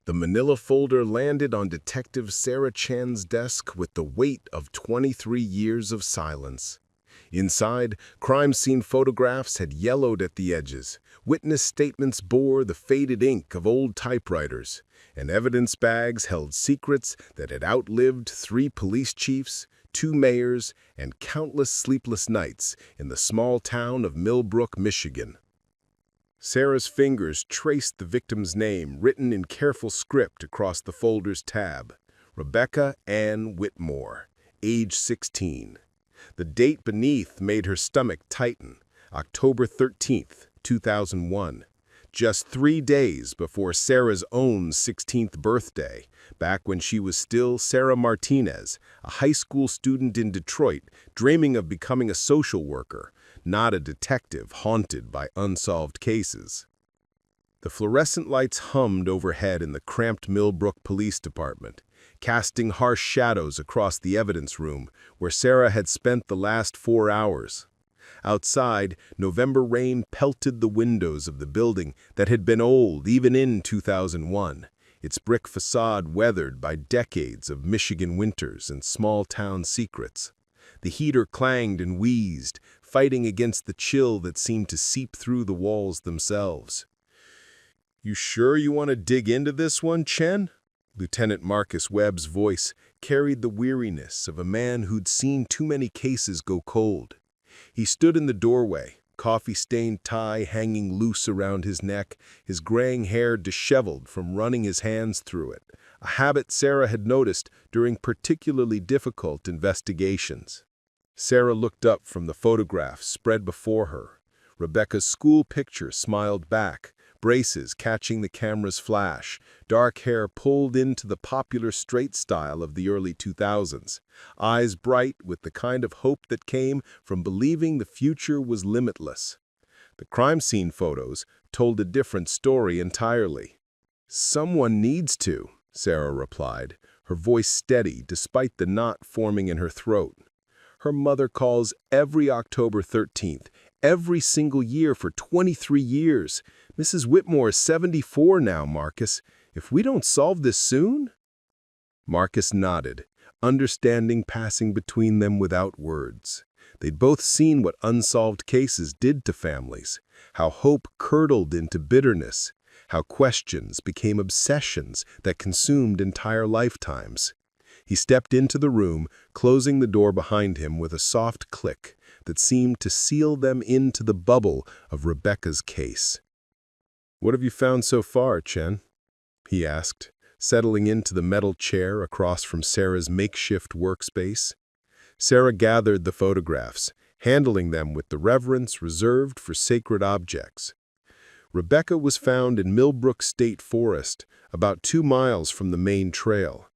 The manila folder landed on Detective Sarah Chen's desk with the weight of 23 years of silence. Inside, crime scene photographs had yellowed at the edges, witness statements bore the faded ink of old typewriters, and evidence bags held secrets that had outlived 3 police chiefs, 2 mayors, and countless sleepless nights in the small town of Millbrook, Michigan. Sarah's fingers traced the victim's name written in careful script across the folder's tab: Rebecca Whitmore, age 16. The date beneath made her stomach tighten: October 13th, 2001. Just 3 days before Sarah's own 16th birthday, back when she was still Sarah Martinez, a high school student in Detroit, dreaming of becoming a social worker, not a detective haunted by unsolved cases. The fluorescent lights hummed overhead in the cramped Millbrook Police Department, casting harsh shadows across the evidence room where Sarah had spent the last 4 hours. Outside, November rain pelted the windows of the building that had been old even in 2001, its brick facade weathered by decades of Michigan winters and small-town secrets. The heater clanged and wheezed, fighting against the chill that seemed to seep through the walls themselves. "You sure you want to dig into this one, Chen?" Lieutenant Marcus Webb's voice carried the weariness of a man who'd seen too many cases go cold. He stood in the doorway, coffee-stained tie hanging loose around his neck, his graying hair disheveled from running his hands through it, a habit Sarah had noticed during particularly difficult investigations. Sarah looked up from the photographs spread before her. Rebecca's school picture smiled back, braces catching the camera's flash, dark hair pulled into the popular straight style of the early 2000s, eyes bright with the kind of hope that came from believing the future was limitless. The crime scene photos told a different story entirely. "Someone needs to," Sarah replied, her voice steady despite the knot forming in her throat. "Her mother calls every October 13th, every single year for 23 years. Mrs. Whitmore is 74 now, Marcus. If we don't solve this soon?" Marcus nodded, understanding passing between them without words. They'd both seen what unsolved cases did to families, how hope curdled into bitterness, how questions became obsessions that consumed entire lifetimes. He stepped into the room, closing the door behind him with a soft click that seemed to seal them into the bubble of Rebecca's case. "What have you found so far, Chen?" he asked, settling into the metal chair across from Sarah's makeshift workspace. Sarah gathered the photographs, handling them with the reverence reserved for sacred objects. Rebecca was found in Millbrook State Forest, about 2 miles from the main trail.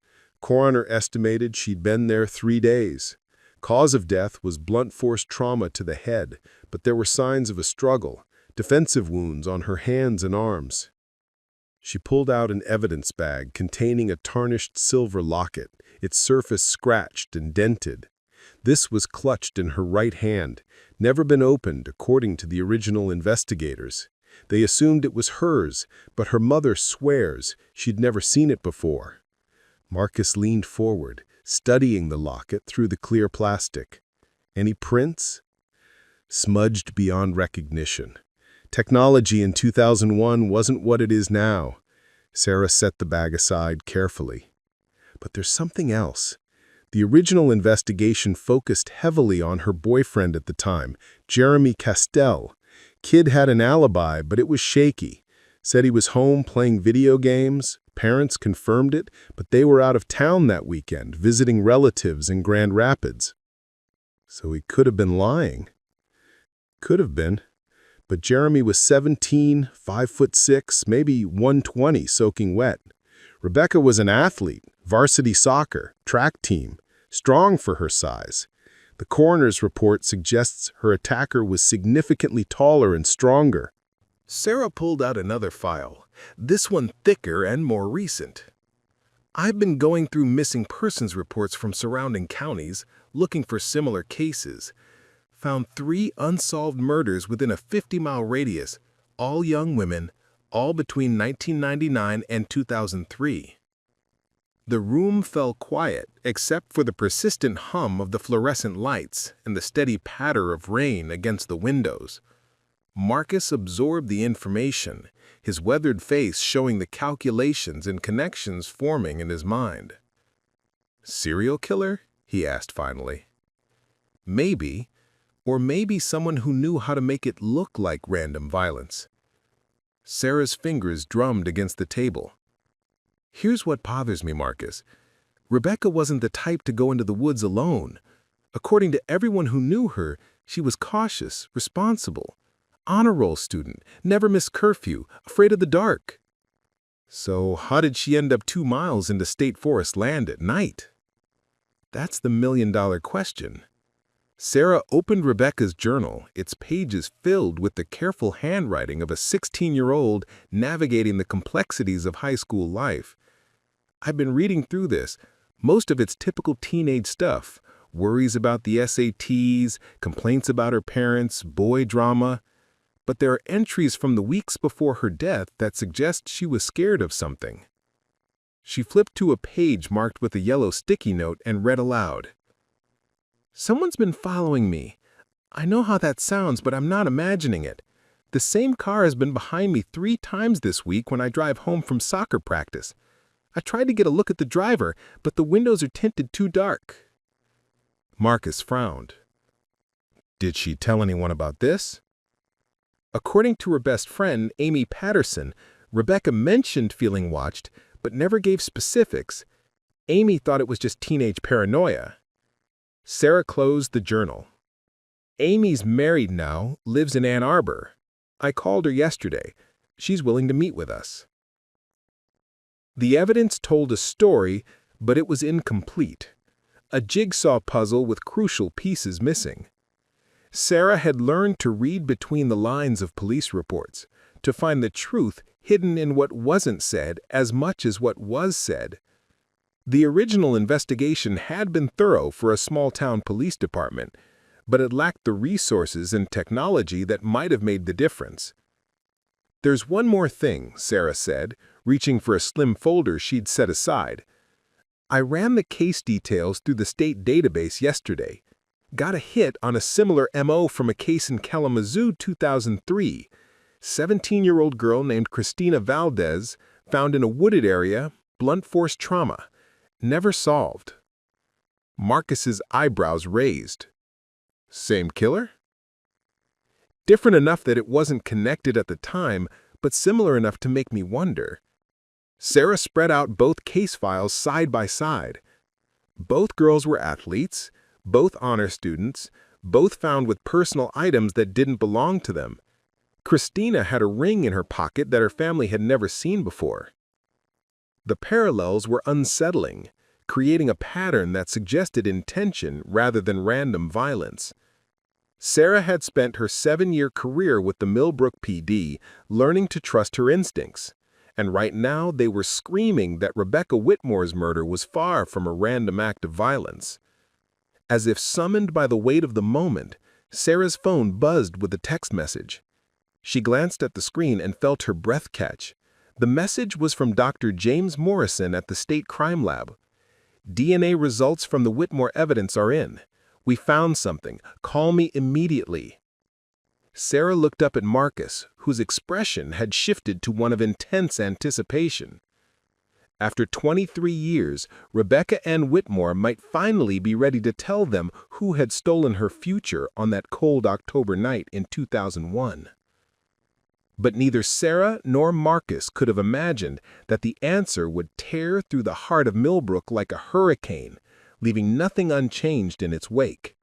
Coroner estimated she'd been there 3 days. Cause of death was blunt force trauma to the head, but there were signs of a struggle, defensive wounds on her hands and arms. She pulled out an evidence bag containing a tarnished silver locket, its surface scratched and dented. This was clutched in her right hand, never been opened according to the original investigators. They assumed it was hers, but her mother swears she'd never seen it before. Marcus leaned forward, studying the locket through the clear plastic. Any prints? Smudged beyond recognition. Technology in 2001 wasn't what it is now. Sarah set the bag aside carefully. But there's something else. The original investigation focused heavily on her boyfriend at the time, Jeremy Castell. Kid had an alibi, but it was shaky. Said he was home playing video games. Parents confirmed it, but they were out of town that weekend, visiting relatives in Grand Rapids. So he could have been lying. Could have been. But Jeremy was 17, 5'6", maybe 120, soaking wet. Rebecca was an athlete, varsity soccer, track team, strong for her size. The coroner's report suggests her attacker was significantly taller and stronger. Sarah pulled out another file, this one thicker and more recent. "I've been going through missing persons reports from surrounding counties, looking for similar cases. Found 3 unsolved murders within a 50-mile radius, all young women, all between 1999 and 2003. The room fell quiet except for the persistent hum of the fluorescent lights and the steady patter of rain against the windows. Marcus absorbed the information, his weathered face showing the calculations and connections forming in his mind. "Serial killer?" he asked finally. "Maybe, or maybe someone who knew how to make it look like random violence." Sarah's fingers drummed against the table. "Here's what bothers me, Marcus. Rebecca wasn't the type to go into the woods alone. According to everyone who knew her, she was cautious, responsible, honor roll student, never missed curfew, afraid of the dark." "So how did she end up 2 miles into state forest land at night?" That's the million-dollar question. Sarah opened Rebecca's journal, its pages filled with the careful handwriting of a 16-year-old navigating the complexities of high school life. "I've been reading through this. Most of it's typical teenage stuff. Worries about the SATs, complaints about her parents, boy drama. But there are entries from the weeks before her death that suggest she was scared of something." She flipped to a page marked with a yellow sticky note and read aloud. "Someone's been following me. I know how that sounds, but I'm not imagining it. The same car has been behind me 3 times this week when I drive home from soccer practice. I tried to get a look at the driver, but the windows are tinted too dark." Marcus frowned. "Did she tell anyone about this?" According to her best friend, Amy Patterson, Rebecca mentioned feeling watched, but never gave specifics. Amy thought it was just teenage paranoia. Sarah closed the journal. "Amy's married now, lives in Ann Arbor. I called her yesterday. She's willing to meet with us." The evidence told a story, but it was incomplete. A jigsaw puzzle with crucial pieces missing. Sarah had learned to read between the lines of police reports, to find the truth hidden in what wasn't said as much as what was said. The original investigation had been thorough for a small-town police department, but it lacked the resources and technology that might have made the difference. "There's one more thing," Sarah said, reaching for a slim folder she'd set aside. "I ran the case details through the state database yesterday. Got a hit on a similar MO from a case in Kalamazoo 2003. 17-year-old girl named Christina Valdez, found in a wooded area, blunt force trauma. Never solved." Marcus's eyebrows raised. "Same killer?" "Different enough that it wasn't connected at the time, but similar enough to make me wonder." Sarah spread out both case files side by side. Both girls were athletes, both honor students, both found with personal items that didn't belong to them. Christina had a ring in her pocket that her family had never seen before. The parallels were unsettling, creating a pattern that suggested intention rather than random violence. Sarah had spent her 7-year career with the Millbrook PD learning to trust her instincts, and right now they were screaming that Rebecca Whitmore's murder was far from a random act of violence. As if summoned by the weight of the moment, Sarah's phone buzzed with a text message. She glanced at the screen and felt her breath catch. The message was from Dr. James Morrison at the State Crime Lab. "DNA results from the Whitmore evidence are in. We found something. Call me immediately." Sarah looked up at Marcus, whose expression had shifted to one of intense anticipation. After 23 years, Rebecca Ann Whitmore might finally be ready to tell them who had stolen her future on that cold October night in 2001. But neither Sarah nor Marcus could have imagined that the answer would tear through the heart of Millbrook like a hurricane, leaving nothing unchanged in its wake.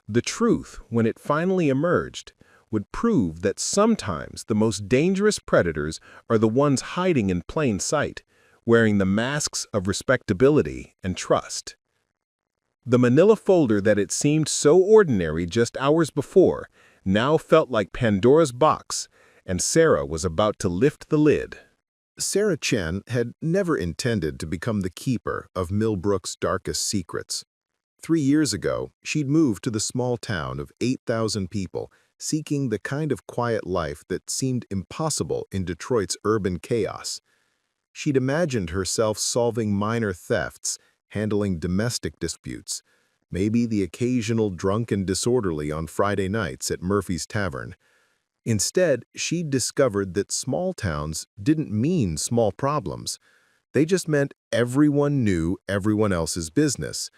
The truth, when it finally emerged, would prove that sometimes the most dangerous predators are the ones hiding in plain sight, wearing the masks of respectability and trust. The manila folder that it seemed so ordinary just hours before now felt like Pandora's box, and Sarah was about to lift the lid. Sarah Chen had never intended to become the keeper of Millbrook's darkest secrets. 3 years ago, she'd moved to the small town of 8,000 people, seeking the kind of quiet life that seemed impossible in Detroit's urban chaos. She'd imagined herself solving minor thefts, handling domestic disputes, maybe the occasional drunk and disorderly on Friday nights at Murphy's Tavern. Instead, she'd discovered that small towns didn't mean small problems. They just meant everyone knew everyone else's business,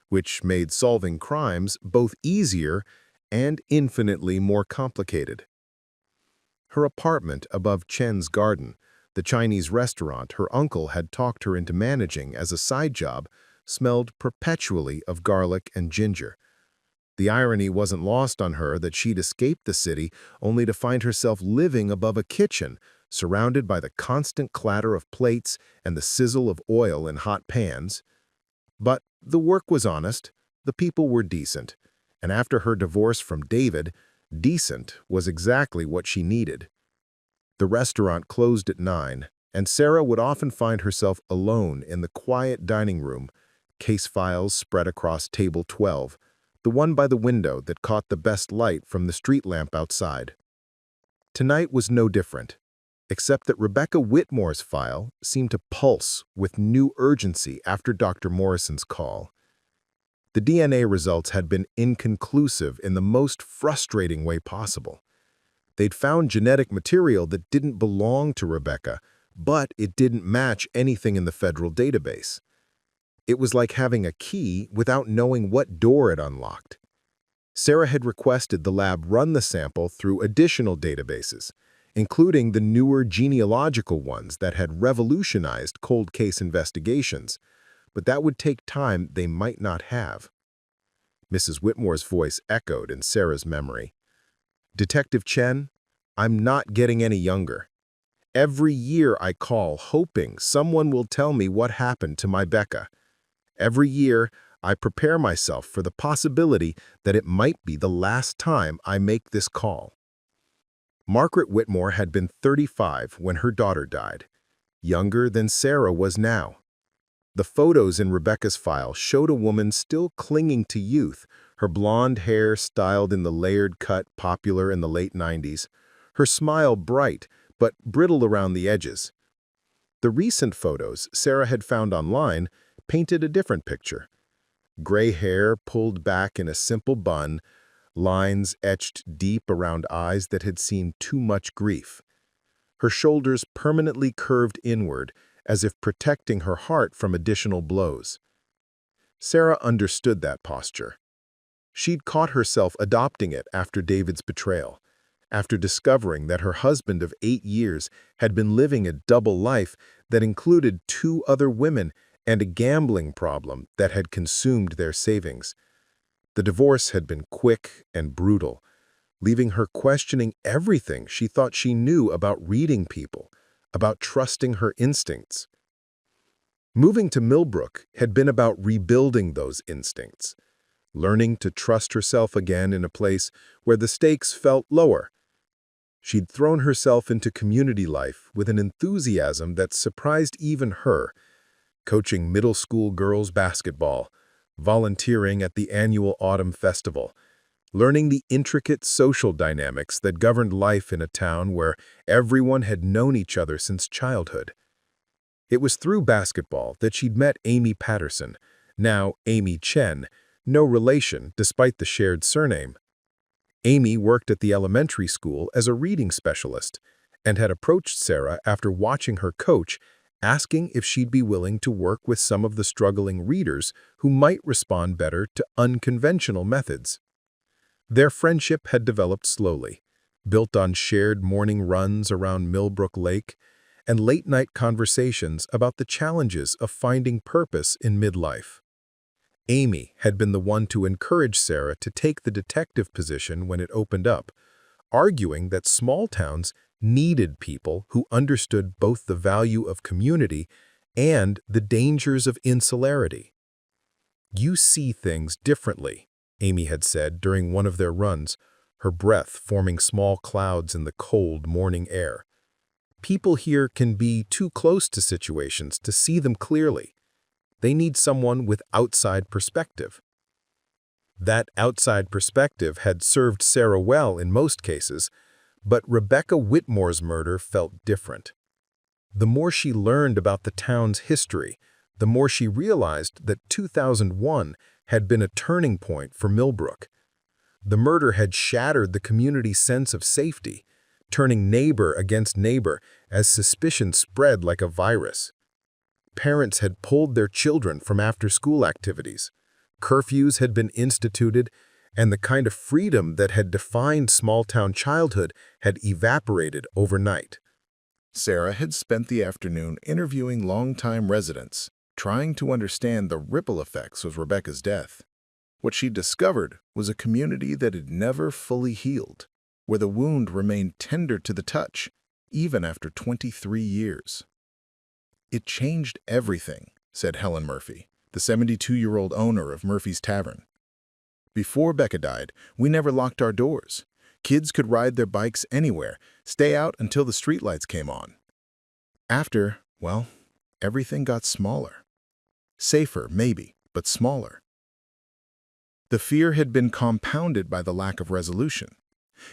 which made solving crimes both easier and infinitely more complicated. Her apartment above Chen's garden, the Chinese restaurant her uncle had talked her into managing as a side job, smelled perpetually of garlic and ginger. The irony wasn't lost on her that she'd escaped the city only to find herself living above a kitchen, surrounded by the constant clatter of plates and the sizzle of oil in hot pans. But the work was honest, the people were decent, and after her divorce from David, decent was exactly what she needed. The restaurant closed at 9, and Sarah would often find herself alone in the quiet dining room, case files spread across table 12, the one by the window that caught the best light from the street lamp outside. Tonight was no different, except that Rebecca Whitmore's file seemed to pulse with new urgency after Dr. Morrison's call. The DNA results had been inconclusive in the most frustrating way possible. They'd found genetic material that didn't belong to Rebecca, but it didn't match anything in the federal database. It was like having a key without knowing what door it unlocked. Sarah had requested the lab run the sample through additional databases, including the newer genealogical ones that had revolutionized cold case investigations, but that would take time they might not have. Mrs. Whitmore's voice echoed in Sarah's memory. "Detective Chen, I'm not getting any younger. Every year I call hoping someone will tell me what happened to my Becca. Every year I prepare myself for the possibility that it might be the last time I make this call." Margaret Whitmore had been 35 when her daughter died, younger than Sarah was now. The photos in Rebecca's file showed a woman still clinging to youth, her blonde hair styled in the layered cut popular in the late 90s, her smile bright but brittle around the edges. The recent photos Sarah had found online painted a different picture. Gray hair pulled back in a simple bun, lines etched deep around eyes that had seen too much grief. Her shoulders permanently curved inward, as if protecting her heart from additional blows. Sarah understood that posture. She'd caught herself adopting it after David's betrayal, after discovering that her husband of 8 years had been living a double life that included 2 other women and a gambling problem that had consumed their savings. The divorce had been quick and brutal, leaving her questioning everything she thought she knew about reading people, about trusting her instincts. Moving to Millbrook had been about rebuilding those instincts, learning to trust herself again in a place where the stakes felt lower. She'd thrown herself into community life with an enthusiasm that surprised even her, coaching middle school girls basketball, volunteering at the annual autumn festival, learning the intricate social dynamics that governed life in a town where everyone had known each other since childhood. It was through basketball that she'd met Amy Patterson, now Amy Chen, no relation despite the shared surname. Amy worked at the elementary school as a reading specialist and had approached Sarah after watching her coach, asking if she'd be willing to work with some of the struggling readers who might respond better to unconventional methods. Their friendship had developed slowly, built on shared morning runs around Millbrook Lake and late-night conversations about the challenges of finding purpose in midlife. Amy had been the one to encourage Sarah to take the detective position when it opened up, arguing that small towns needed people who understood both the value of community and the dangers of insularity. "You see things differently," Amy had said during one of their runs, her breath forming small clouds in the cold morning air. "People here can be too close to situations to see them clearly. They need someone with outside perspective." That outside perspective had served Sarah well in most cases, but Rebecca Whitmore's murder felt different. The more she learned about the town's history, the more she realized that 2001 had been a turning point for Millbrook. The murder had shattered the community's sense of safety, turning neighbor against neighbor as suspicion spread like a virus. Parents had pulled their children from after-school activities. Curfews had been instituted, and the kind of freedom that had defined small-town childhood had evaporated overnight. Sarah had spent the afternoon interviewing longtime residents, trying to understand the ripple effects of Rebecca's death. What she discovered was a community that had never fully healed, where the wound remained tender to the touch, even after 23 years. "It changed everything," said Helen Murphy, the 72-year-old owner of Murphy's Tavern. "Before Becca died, we never locked our doors. Kids could ride their bikes anywhere, stay out until the streetlights came on. After, well, everything got smaller. Safer, maybe, but smaller." The fear had been compounded by the lack of resolution.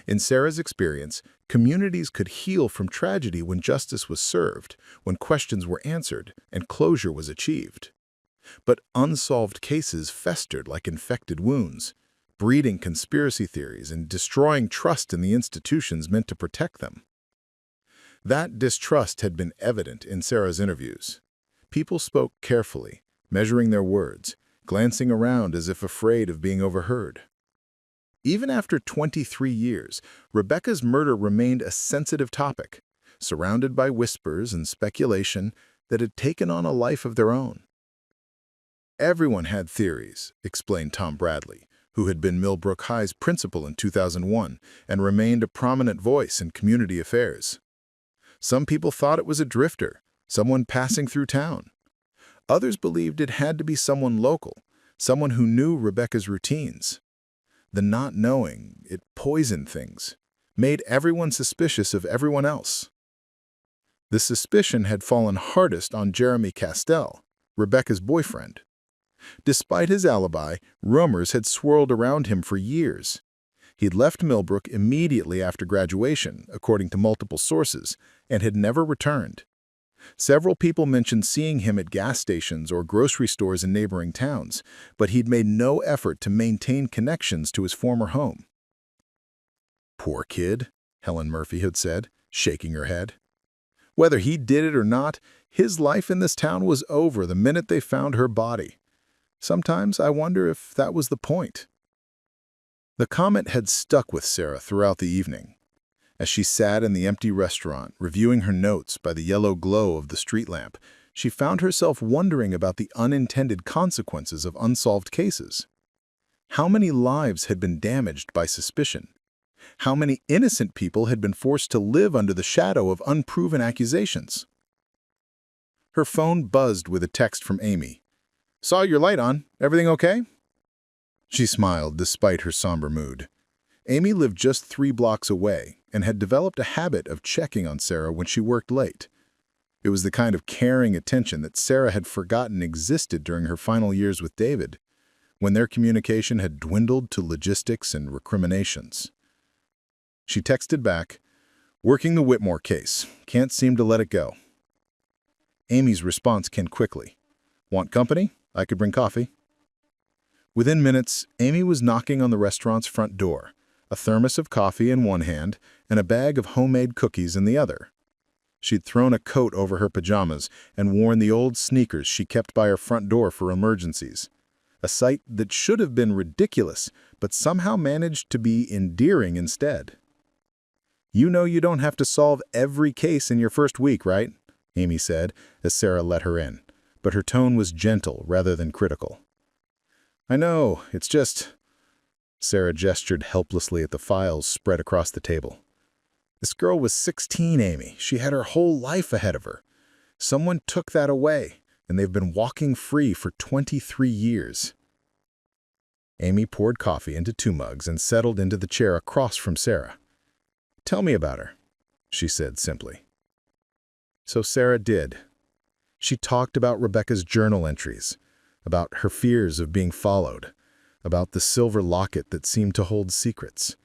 In Sarah's experience, communities could heal from tragedy when justice was served, when questions were answered, and closure was achieved. But unsolved cases festered like infected wounds, breeding conspiracy theories and destroying trust in the institutions meant to protect them. That distrust had been evident in Sarah's interviews. People spoke carefully, measuring their words, glancing around as if afraid of being overheard. Even after 23 years, Rebecca's murder remained a sensitive topic, surrounded by whispers and speculation that had taken on a life of their own. "Everyone had theories," explained Tom Bradley, who had been Millbrook High's principal in 2001 and remained a prominent voice in community affairs. "Some people thought it was a drifter, someone passing through town. Others believed it had to be someone local, someone who knew Rebecca's routines. The not knowing, it poisoned things, made everyone suspicious of everyone else." The suspicion had fallen hardest on Jeremy Castell, Rebecca's boyfriend. Despite his alibi, rumors had swirled around him for years. He'd left Millbrook immediately after graduation, according to multiple sources, and had never returned. Several people mentioned seeing him at gas stations or grocery stores in neighboring towns, but he'd made no effort to maintain connections to his former home. "Poor kid," Helen Murphy had said, shaking her head. "Whether he did it or not, his life in this town was over the minute they found her body. Sometimes I wonder if that was the point." The comment had stuck with Sarah throughout the evening. As she sat in the empty restaurant, reviewing her notes by the yellow glow of the street lamp, she found herself wondering about the unintended consequences of unsolved cases. How many lives had been damaged by suspicion? How many innocent people had been forced to live under the shadow of unproven accusations? Her phone buzzed with a text from Amy. "Saw your light on. Everything okay?" She smiled despite her somber mood. Amy lived just 3 blocks away and had developed a habit of checking on Sarah when she worked late. It was the kind of caring attention that Sarah had forgotten existed during her final years with David, when their communication had dwindled to logistics and recriminations. She texted back, "Working the Whitmore case. Can't seem to let it go." Amy's response came quickly. "Want company? I could bring coffee." Within minutes, Amy was knocking on the restaurant's front door, a thermos of coffee in one hand and a bag of homemade cookies in the other. She'd thrown a coat over her pajamas and worn the old sneakers she kept by her front door for emergencies, a sight that should have been ridiculous but somehow managed to be endearing instead. "You know you don't have to solve every case in your first week, right?" Amy said as Sarah let her in, but her tone was gentle rather than critical. "I know, it's just—" Sarah gestured helplessly at the files spread across the table. "This girl was 16, Amy. She had her whole life ahead of her. Someone took that away, and they've been walking free for 23 years. Amy poured coffee into 2 mugs and settled into the chair across from Sarah. "Tell me about her," she said simply. So Sarah did. She talked about Rebecca's journal entries, about her fears of being followed, about the silver locket that seemed to hold secrets.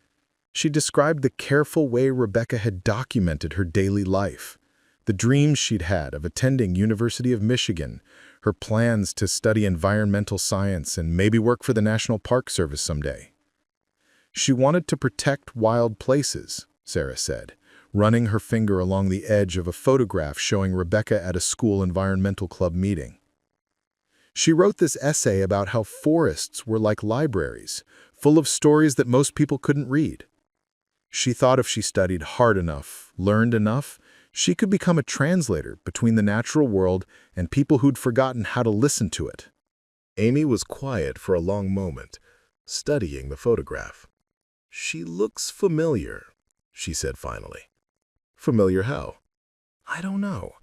She described the careful way Rebecca had documented her daily life, the dreams she'd had of attending University of Michigan, her plans to study environmental science and maybe work for the National Park Service someday. She wanted to protect wild places, Sarah said, running her finger along the edge of a photograph showing Rebecca at a school environmental club meeting. She wrote this essay about how forests were like libraries, full of stories that most people couldn't read. She thought if she studied hard enough, learned enough, she could become a translator between the natural world and people who'd forgotten how to listen to it. Amy was quiet for a long moment, studying the photograph. "She looks familiar," she said finally. "Familiar how?" "I don't know.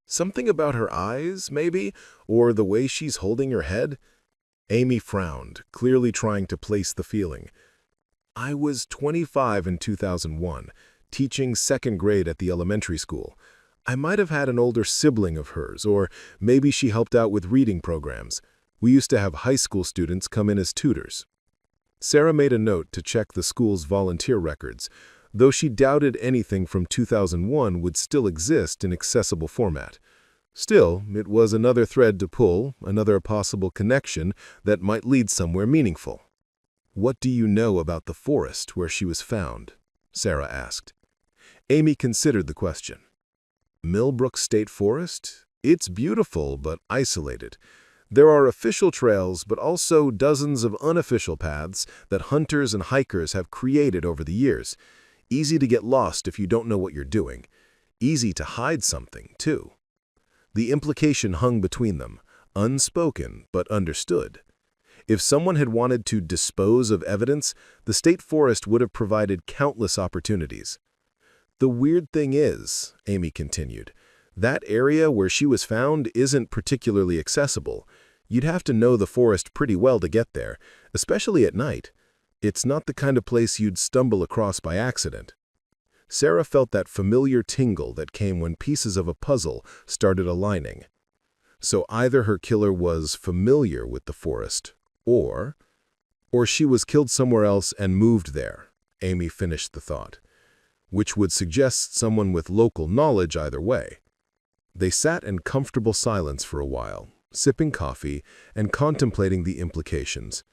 Something about her eyes, maybe, or the way she's holding her head." Amy frowned, clearly trying to place the feeling. "I was 25 in 2001, teaching second grade at the elementary school. I might have had an older sibling of hers, or maybe she helped out with reading programs. We used to have high school students come in as tutors." Sarah made a note to check the school's volunteer records, though she doubted anything from 2001 would still exist in accessible format. Still, it was another thread to pull, another possible connection that might lead somewhere meaningful. "What do you know about the forest where she was found?" Sarah asked. Amy considered the question. "Millbrook State Forest? It's beautiful, but isolated. There are official trails, but also dozens of unofficial paths that hunters and hikers have created over the years. Easy to get lost if you don't know what you're doing. Easy to hide something, too." The implication hung between them, unspoken but understood. If someone had wanted to dispose of evidence, the state forest would have provided countless opportunities. "The weird thing is," Amy continued, "that area where she was found isn't particularly accessible. You'd have to know the forest pretty well to get there, especially at night. It's not the kind of place you'd stumble across by accident." Sarah felt that familiar tingle that came when pieces of a puzzle started aligning. So either her killer was familiar with the forest, or she was killed somewhere else and moved there, Amy finished the thought, which would suggest someone with local knowledge either way. They sat in comfortable silence for a while, sipping coffee and contemplating the implications.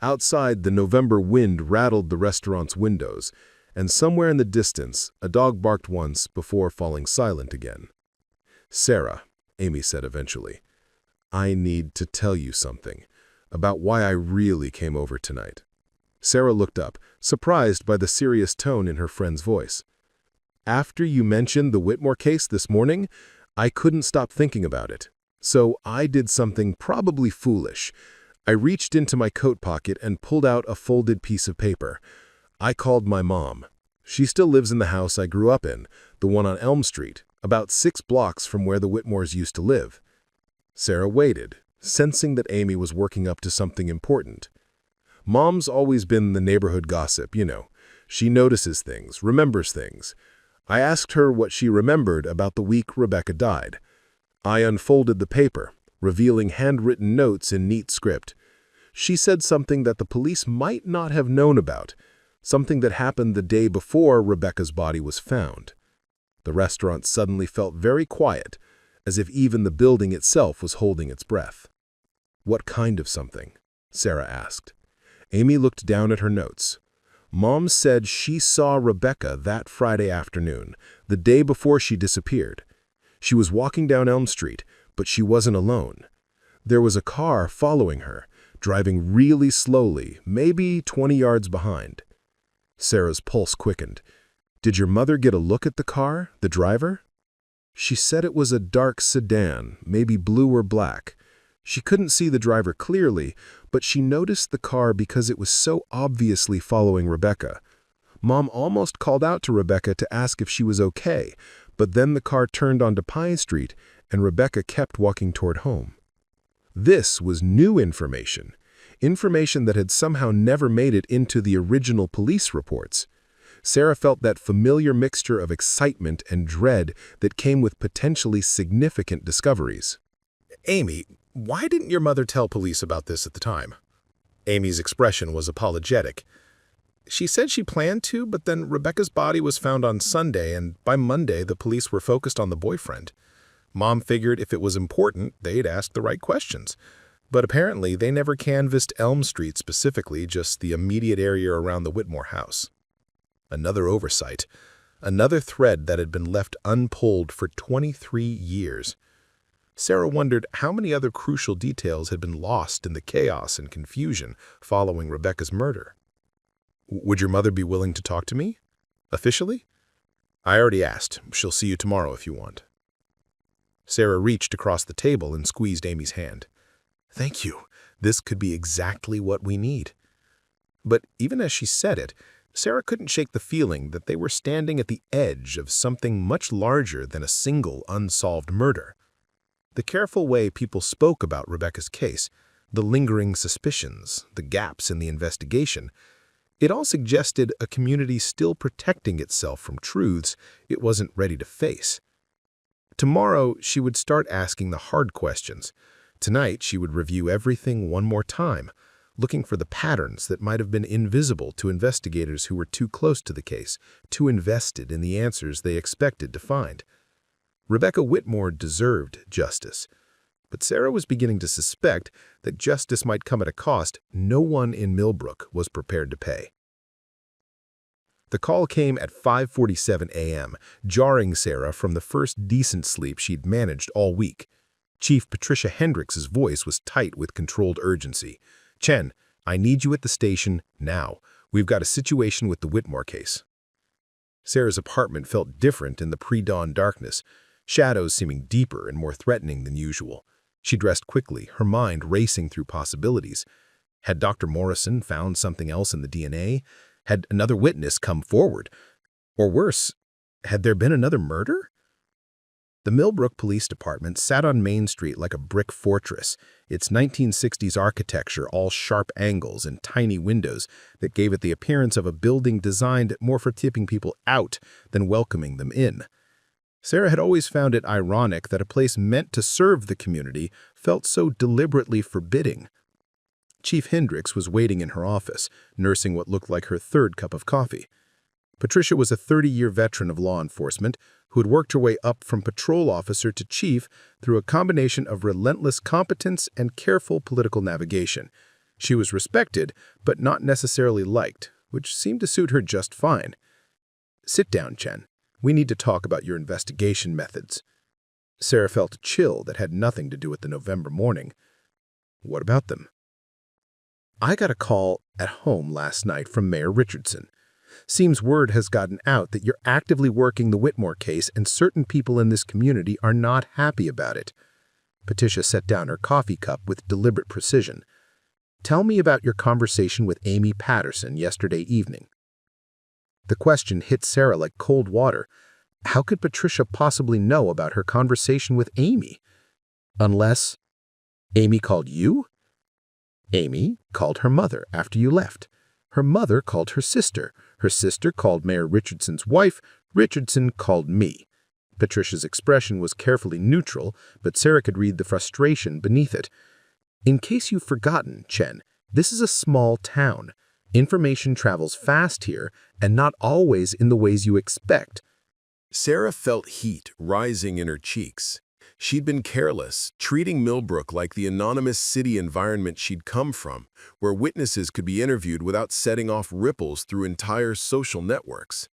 Outside, the November wind rattled the restaurant's windows, and somewhere in the distance, a dog barked once before falling silent again. "Sarah," Amy said eventually, "I need to tell you something about why I really came over tonight." Sarah looked up, surprised by the serious tone in her friend's voice. "After you mentioned the Whitmore case this morning, I couldn't stop thinking about it. So I did something probably foolish. I reached into my coat pocket and pulled out a folded piece of paper. I called my mom. She still lives in the house I grew up in, the one on Elm Street, about 6 blocks from where the Whitmores used to live." Sarah waited, sensing that Amy was working up to something important. Mom's always been the neighborhood gossip, you know. She notices things, remembers things. I asked her what she remembered about the week Rebecca died. I unfolded the paper, revealing handwritten notes in neat script. She said something that the police might not have known about, something that happened the day before Rebecca's body was found. The restaurant suddenly felt very quiet, as if even the building itself was holding its breath. "What kind of something?" Sarah asked. Amy looked down at her notes. Mom said she saw Rebecca that Friday afternoon, the day before she disappeared. She was walking down Elm Street, but she wasn't alone. There was a car following her, driving really slowly, maybe 20 yards behind. Sarah's pulse quickened. "Did your mother get a look at the car, the driver?" She said it was a dark sedan, maybe blue or black. She couldn't see the driver clearly, but she noticed the car because it was so obviously following Rebecca. Mom almost called out to Rebecca to ask if she was okay, but then the car turned onto Pine Street and Rebecca kept walking toward home. This was new information that had somehow never made it into the original police reports. Sarah felt that familiar mixture of excitement and dread that came with potentially significant discoveries. "Amy, why didn't your mother tell police about this at the time?" Amy's expression was apologetic. She said she planned to, but then Rebecca's body was found on Sunday, and by Monday the police were focused on the boyfriend. Mom figured if it was important, they'd ask the right questions. But apparently they never canvassed Elm Street specifically, just the immediate area around the Whitmore house. Another oversight. Another thread that had been left unpulled for 23 years. Sarah wondered how many other crucial details had been lost in the chaos and confusion following Rebecca's murder. "Would your mother be willing to talk to me? Officially?" "I already asked. She'll see you tomorrow if you want." Sarah reached across the table and squeezed Amy's hand. "Thank you. This could be exactly what we need." But even as she said it, Sarah couldn't shake the feeling that they were standing at the edge of something much larger than a single unsolved murder. The careful way people spoke about Rebecca's case, the lingering suspicions, the gaps in the investigation, it all suggested a community still protecting itself from truths it wasn't ready to face. Tomorrow, she would start asking the hard questions. Tonight, she would review everything one more time, looking for the patterns that might have been invisible to investigators who were too close to the case, too invested in the answers they expected to find. Rebecca Whitmore deserved justice, but Sarah was beginning to suspect that justice might come at a cost no one in Millbrook was prepared to pay. The call came at 5:47 a.m., jarring Sarah from the first decent sleep she'd managed all week. Chief Patricia Hendricks's voice was tight with controlled urgency. "Chen, I need you at the station now. We've got a situation with the Whitmore case." Sarah's apartment felt different in the pre-dawn darkness, shadows seeming deeper and more threatening than usual. She dressed quickly, her mind racing through possibilities. Had Dr. Morrison found something else in the DNA? Had another witness come forward? Or worse, had there been another murder? The Millbrook Police Department sat on Main Street like a brick fortress, its 1960s architecture all sharp angles and tiny windows that gave it the appearance of a building designed more for tipping people out than welcoming them in. Sarah had always found it ironic that a place meant to serve the community felt so deliberately forbidding. Chief Hendricks was waiting in her office, nursing what looked like her third cup of coffee. Patricia was a 30-year veteran of law enforcement who had worked her way up from patrol officer to chief through a combination of relentless competence and careful political navigation. She was respected, but not necessarily liked, which seemed to suit her just fine. "Sit down, Chen. We need to talk about your investigation methods." Sarah felt a chill that had nothing to do with the November morning. "What about them?" "I got a call at home last night from Mayor Richardson. Seems word has gotten out that you're actively working the Whitmore case and certain people in this community are not happy about it." Patricia set down her coffee cup with deliberate precision. "Tell me about your conversation with Amy Patterson yesterday evening." The question hit Sarah like cold water. How could Patricia possibly know about her conversation with Amy? Unless Amy called you? Amy called her mother after you left. Her mother called her sister. Her sister called Mayor Richardson's wife. Richardson called me. Patricia's expression was carefully neutral, but Sarah could read the frustration beneath it. "In case you've forgotten, Chen, this is a small town. Information travels fast here, and not always in the ways you expect." Sarah felt heat rising in her cheeks. She'd been careless, treating Millbrook like the anonymous city environment she'd come from, where witnesses could be interviewed without setting off ripples through entire social networks.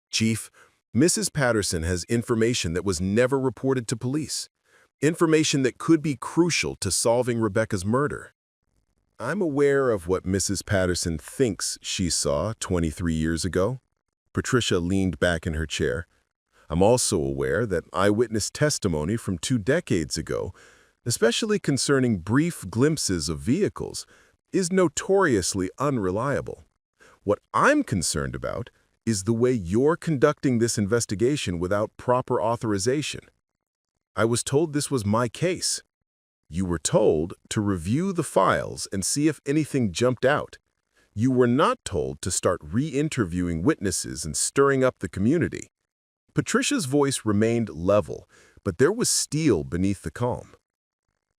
"Chief, Mrs. Patterson has information that was never reported to police. Information that could be crucial to solving Rebecca's murder." "I'm aware of what Mrs. Patterson thinks she saw 23 years ago." Patricia leaned back in her chair. "I'm also aware that eyewitness testimony from 2 decades ago, especially concerning brief glimpses of vehicles, is notoriously unreliable. What I'm concerned about is the way you're conducting this investigation without proper authorization. I was told this was my case. You were told to review the files and see if anything jumped out. You were not told to start re-interviewing witnesses and stirring up the community." Patricia's voice remained level, but there was steel beneath the calm.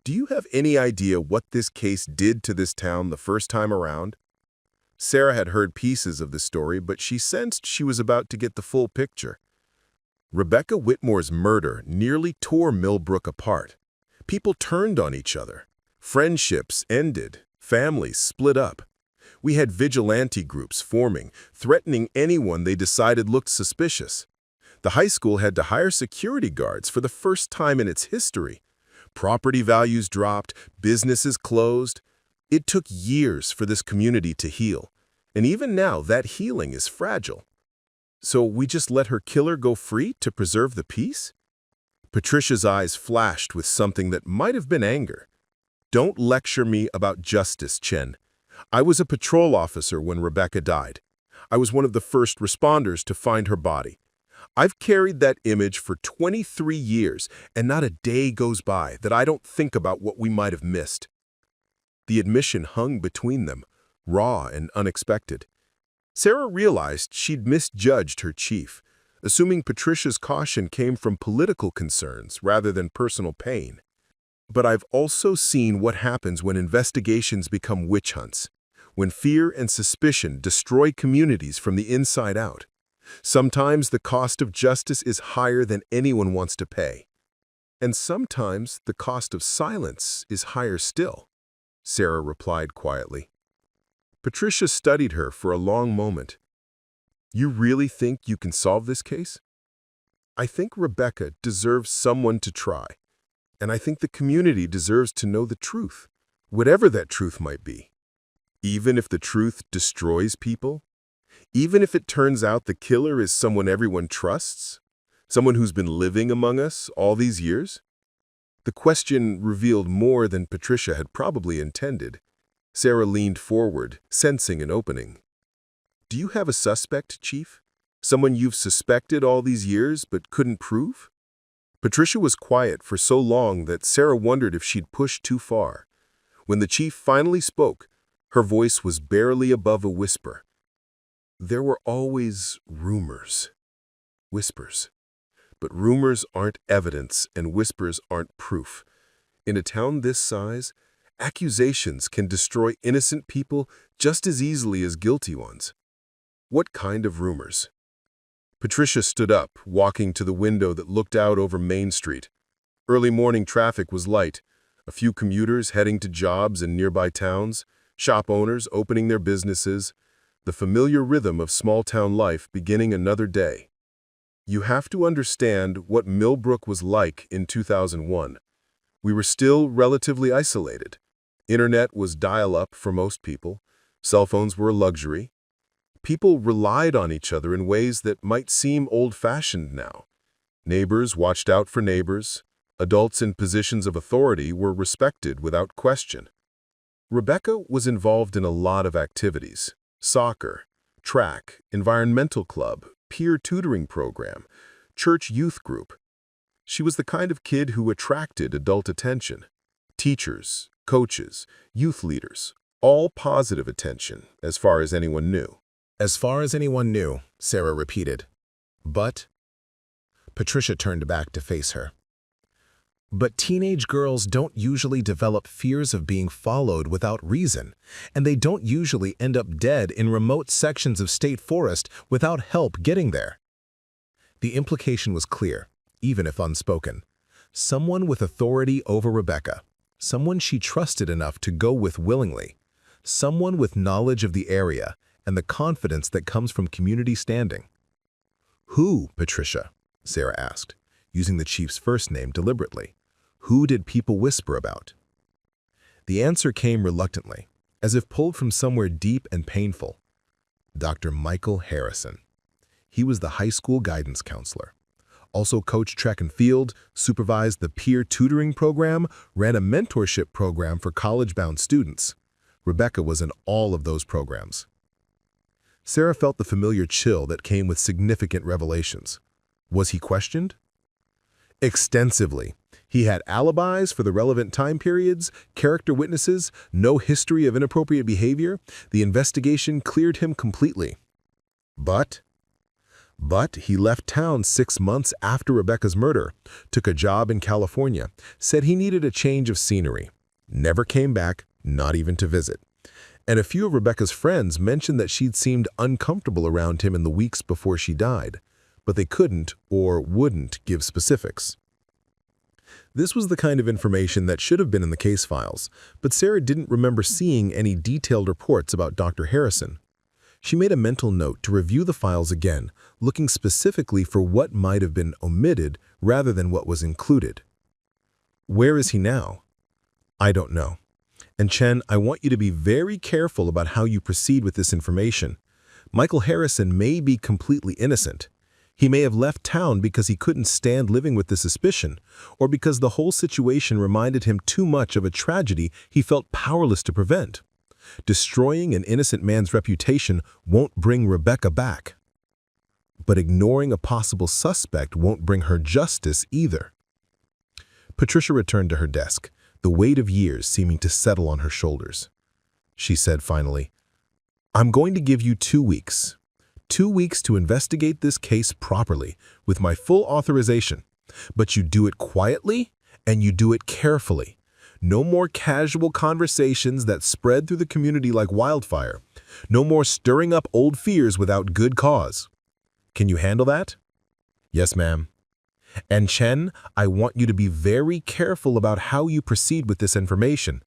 Do you have any idea what this case did to this town the first time around? Sarah had heard pieces of the story, but she sensed she was about to get the full picture. Rebecca Whitmore's murder nearly tore Millbrook apart. People turned on each other. Friendships ended. Families split up. We had vigilante groups forming, threatening anyone they decided looked suspicious. The high school had to hire security guards for the first time in its history. Property values dropped, businesses closed. It took years for this community to heal, and even now that healing is fragile. So we just let her killer go free to preserve the peace? Patricia's eyes flashed with something that might have been anger. Don't lecture me about justice, Chen. I was a patrol officer when Rebecca died. I was one of the first responders to find her body. I've carried that image for 23 years, and not a day goes by that I don't think about what we might have missed. The admission hung between them, raw and unexpected. Sarah realized she'd misjudged her chief, assuming Patricia's caution came from political concerns rather than personal pain. But I've also seen what happens when investigations become witch hunts, when fear and suspicion destroy communities from the inside out. Sometimes the cost of justice is higher than anyone wants to pay. And sometimes the cost of silence is higher still, Sarah replied quietly. Patricia studied her for a long moment. You really think you can solve this case? I think Rebecca deserves someone to try. And I think the community deserves to know the truth, whatever that truth might be. Even if the truth destroys people? Even if it turns out the killer is someone everyone trusts? Someone who's been living among us all these years? The question revealed more than Patricia had probably intended. Sarah leaned forward, sensing an opening. Do you have a suspect, Chief? Someone you've suspected all these years but couldn't prove? Patricia was quiet for so long that Sarah wondered if she'd pushed too far. When the chief finally spoke, her voice was barely above a whisper. There were always rumors. Whispers. But rumors aren't evidence and whispers aren't proof. In a town this size, accusations can destroy innocent people just as easily as guilty ones. What kind of rumors? Patricia stood up, walking to the window that looked out over Main Street. Early morning traffic was light, a few commuters heading to jobs in nearby towns, shop owners opening their businesses, the familiar rhythm of small-town life beginning another day. You have to understand what Millbrook was like in 2001. We were still relatively isolated. Internet was dial-up for most people. Cell phones were a luxury. People relied on each other in ways that might seem old-fashioned now. Neighbors watched out for neighbors. Adults in positions of authority were respected without question. Rebecca was involved in a lot of activities: soccer, track, environmental club, peer tutoring program, church youth group. She was the kind of kid who attracted adult attention. Teachers, coaches, youth leaders, all positive attention as far as anyone knew. As far as anyone knew, Sarah repeated. But? Patricia turned back to face her. But teenage girls don't usually develop fears of being followed without reason, and they don't usually end up dead in remote sections of state forest without help getting there. The implication was clear, even if unspoken. Someone with authority over Rebecca, someone she trusted enough to go with willingly, someone with knowledge of the area and the confidence that comes from community standing. Who, Patricia? Sarah asked, using the chief's first name deliberately. Who did people whisper about? The answer came reluctantly, as if pulled from somewhere deep and painful. Dr. Michael Harrison. He was the high school guidance counselor. Also coached track and field, supervised the peer tutoring program, ran a mentorship program for college-bound students. Rebecca was in all of those programs. Sarah felt the familiar chill that came with significant revelations. Was he questioned? Extensively. He had alibis for the relevant time periods, character witnesses, no history of inappropriate behavior. The investigation cleared him completely. But But he left town 6 months after Rebecca's murder, took a job in California, said he needed a change of scenery. Never came back, not even to visit. And a few of Rebecca's friends mentioned that she'd seemed uncomfortable around him in the weeks before she died, but they couldn't or wouldn't give specifics. This was the kind of information that should have been in the case files, but Sarah didn't remember seeing any detailed reports about Dr. Harrison. She made a mental note to review the files again, looking specifically for what might have been omitted rather than what was included. Where is he now? I don't know. And Chen, I want you to be very careful about how you proceed with this information. Michael Harrison may be completely innocent. He may have left town because he couldn't stand living with the suspicion, or because the whole situation reminded him too much of a tragedy he felt powerless to prevent. Destroying an innocent man's reputation won't bring Rebecca back. But ignoring a possible suspect won't bring her justice either. Patricia returned to her desk, the weight of years seeming to settle on her shoulders. She said finally, "I'm going to give you 2 weeks. 2 weeks to investigate this case properly, with my full authorization. But you do it quietly and you do it carefully. No more casual conversations that spread through the community like wildfire. No more stirring up old fears without good cause. Can you handle that?" "Yes, ma'am." "And Chen, I want you to be very careful about how you proceed with this information.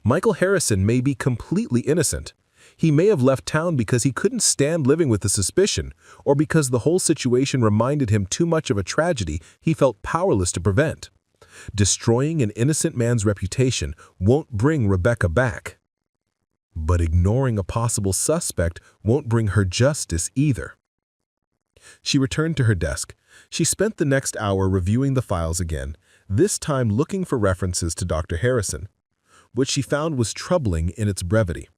Michael Harrison may be completely innocent. He may have left town because he couldn't stand living with the suspicion, or because the whole situation reminded him too much of a tragedy he felt powerless to prevent. Destroying an innocent man's reputation won't bring Rebecca back. But ignoring a possible suspect won't bring her justice either." She returned to her desk. She spent the next hour reviewing the files again, this time looking for references to Dr. Harrison. What she found was troubling in its brevity.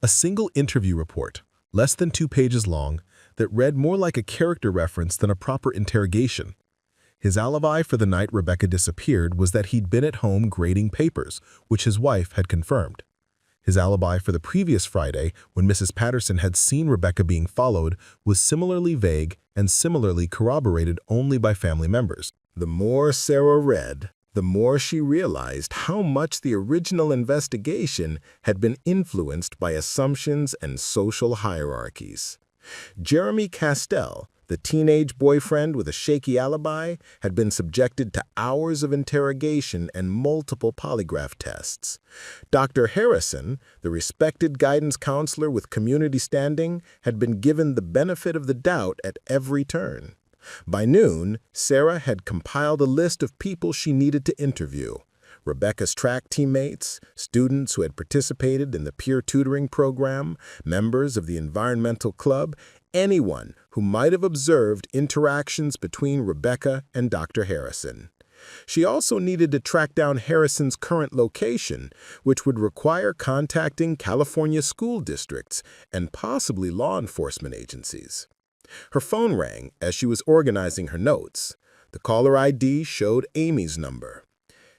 A single interview report, less than 2 pages long, that read more like a character reference than a proper interrogation. His alibi for the night Rebecca disappeared was that he'd been at home grading papers, which his wife had confirmed. His alibi for the previous Friday, when Mrs. Patterson had seen Rebecca being followed, was similarly vague and similarly corroborated only by family members. The more Sarah read, the more she realized how much the original investigation had been influenced by assumptions and social hierarchies. Jeremy Castell, the teenage boyfriend with a shaky alibi, had been subjected to hours of interrogation and multiple polygraph tests. Dr. Harrison, the respected guidance counselor with community standing, had been given the benefit of the doubt at every turn. By noon, Sarah had compiled a list of people she needed to interview. Rebecca's track teammates, students who had participated in the peer tutoring program, members of the environmental club, anyone who might have observed interactions between Rebecca and Dr. Harrison. She also needed to track down Harrison's current location, which would require contacting California school districts and possibly law enforcement agencies. Her phone rang as she was organizing her notes. The caller ID showed Amy's number.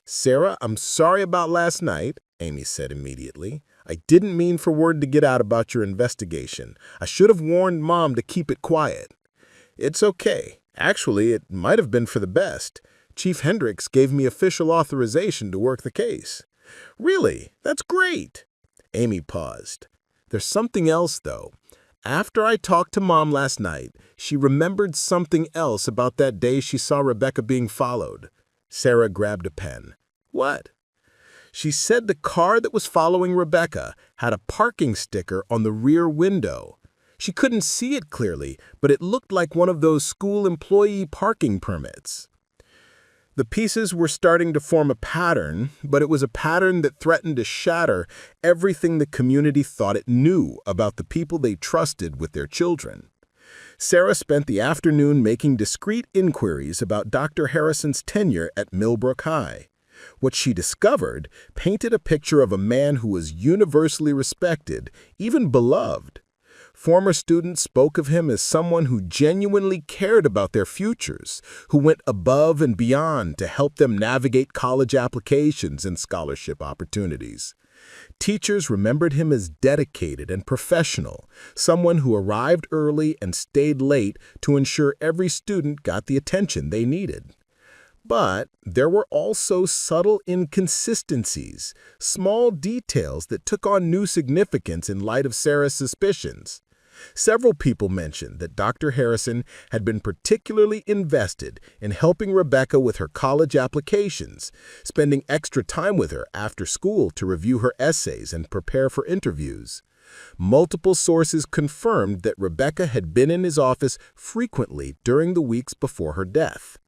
"Sarah, I'm sorry about last night," Amy said immediately. "I didn't mean for word to get out about your investigation. I should have warned Mom to keep it quiet." "It's okay. Actually, it might have been for the best. Chief Hendricks gave me official authorization to work the case." "Really? That's great." Amy paused. "There's something else, though. After I talked to Mom last night, she remembered something else about that day she saw Rebecca being followed." Sarah grabbed a pen. "What?" "She said the car that was following Rebecca had a parking sticker on the rear window. She couldn't see it clearly, but it looked like one of those school employee parking permits." The pieces were starting to form a pattern, but it was a pattern that threatened to shatter everything the community thought it knew about the people they trusted with their children. Sarah spent the afternoon making discreet inquiries about Dr. Harrison's tenure at Millbrook High. What she discovered painted a picture of a man who was universally respected, even beloved. Former students spoke of him as someone who genuinely cared about their futures, who went above and beyond to help them navigate college applications and scholarship opportunities. Teachers remembered him as dedicated and professional, someone who arrived early and stayed late to ensure every student got the attention they needed. But there were also subtle inconsistencies, small details that took on new significance in light of Sarah's suspicions. Several people mentioned that Dr. Harrison had been particularly invested in helping Rebecca with her college applications, spending extra time with her after school to review her essays and prepare for interviews. Multiple sources confirmed that Rebecca had been in his office frequently during the weeks before her death.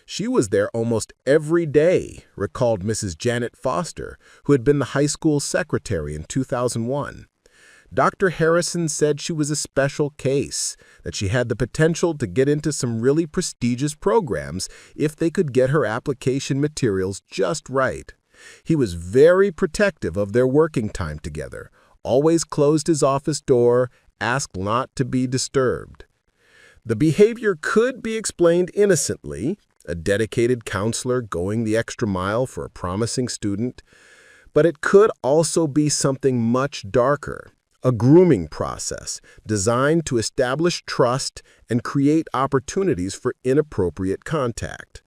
She was there almost every day, recalled Mrs. Janet Foster, who had been the high school secretary in 2001. Dr. Harrison said she was a special case, that she had the potential to get into some really prestigious programs if they could get her application materials just right. He was very protective of their working time together, always closed his office door, asked not to be disturbed. The behavior could be explained innocently, a dedicated counselor going the extra mile for a promising student, but it could also be something much darker. A grooming process designed to establish trust and create opportunities for inappropriate contact.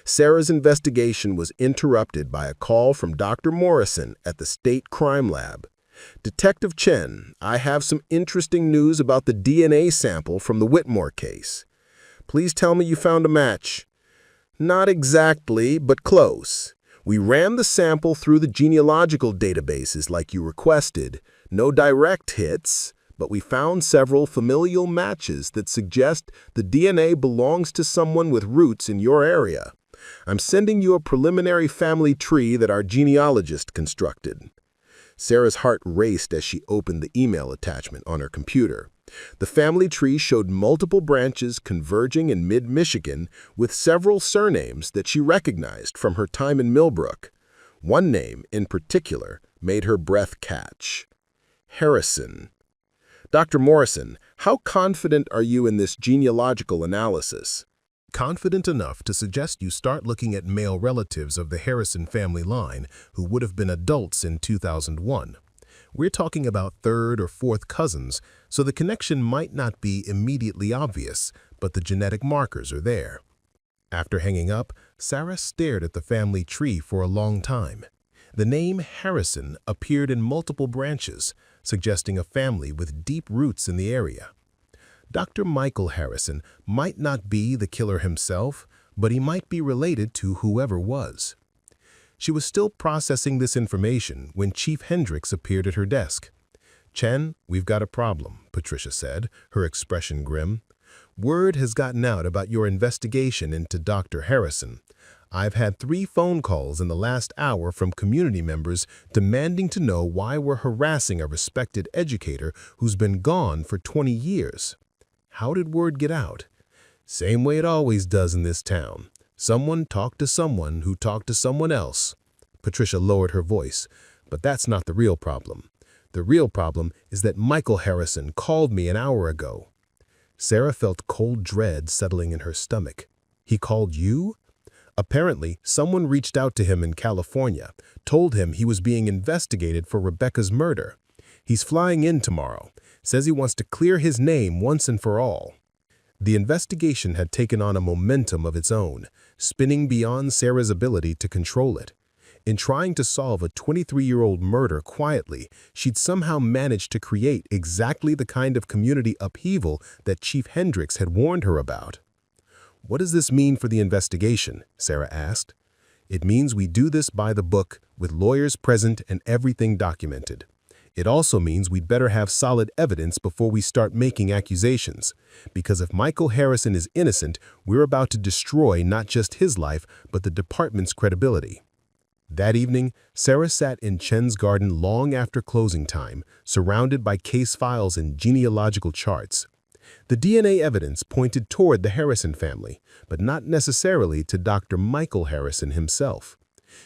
Sarah's investigation was interrupted by a call from Dr. Morrison at the State Crime Lab. "Detective Chen, I have some interesting news about the DNA sample from the Whitmore case. Please tell me you found a match." "Not exactly, but close. We ran the sample through the genealogical databases like you requested. No direct hits, but we found several familial matches that suggest the DNA belongs to someone with roots in your area. I'm sending you a preliminary family tree that our genealogist constructed." Sarah's heart raced as she opened the email attachment on her computer. The family tree showed multiple branches converging in mid-Michigan with several surnames that she recognized from her time in Millbrook. One name, in particular, made her breath catch. Harrison. "Dr. Morrison, how confident are you in this genealogical analysis?" Confident enough to suggest you start looking at male relatives of the Harrison family line who would have been adults in 2001. We're talking about third or fourth cousins, so the connection might not be immediately obvious, but the genetic markers are there. After hanging up, Sarah stared at the family tree for a long time. The name Harrison appeared in multiple branches, suggesting a family with deep roots in the area. Dr. Michael Harrison might not be the killer himself, but he might be related to whoever was. She was still processing this information when Chief Hendricks appeared at her desk. "Chen, we've got a problem," Patricia said, her expression grim. "Word has gotten out about your investigation into Dr. Harrison. I've had 3 phone calls in the last hour from community members demanding to know why we're harassing a respected educator who's been gone for 20 years. How did word get out? Same way it always does in this town. Someone talked to someone who talked to someone else." Patricia lowered her voice. "But that's not the real problem. The real problem is that Michael Harrison called me an hour ago." Sarah felt cold dread settling in her stomach. "He called you?" Apparently, someone reached out to him in California, told him he was being investigated for Rebecca's murder. He's flying in tomorrow, says he wants to clear his name once and for all. The investigation had taken on a momentum of its own, spinning beyond Sarah's ability to control it. In trying to solve a 23-year-old murder quietly, she'd somehow managed to create exactly the kind of community upheaval that Chief Hendricks had warned her about. "What does this mean for the investigation?" Sarah asked. "It means we do this by the book, with lawyers present and everything documented. It also means we'd better have solid evidence before we start making accusations, because if Michael Harrison is innocent, we're about to destroy not just his life, but the department's credibility." That evening, Sarah sat in Chen's garden long after closing time, surrounded by case files and genealogical charts. The DNA evidence pointed toward the Harrison family, but not necessarily to Dr. Michael Harrison himself.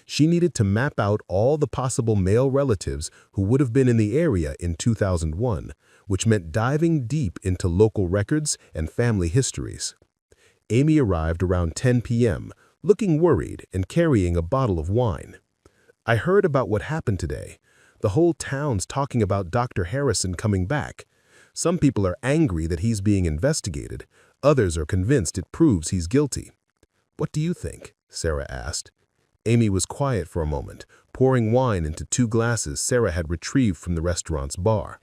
She needed to map out all the possible male relatives who would have been in the area in 2001, which meant diving deep into local records and family histories. Amy arrived around 10 p.m., looking worried and carrying a bottle of wine. I heard about what happened today. The whole town's talking about Dr. Harrison coming back. Some people are angry that he's being investigated. Others are convinced it proves he's guilty. What do you think? Sarah asked. Amy was quiet for a moment, pouring wine into 2 glasses Sarah had retrieved from the restaurant's bar.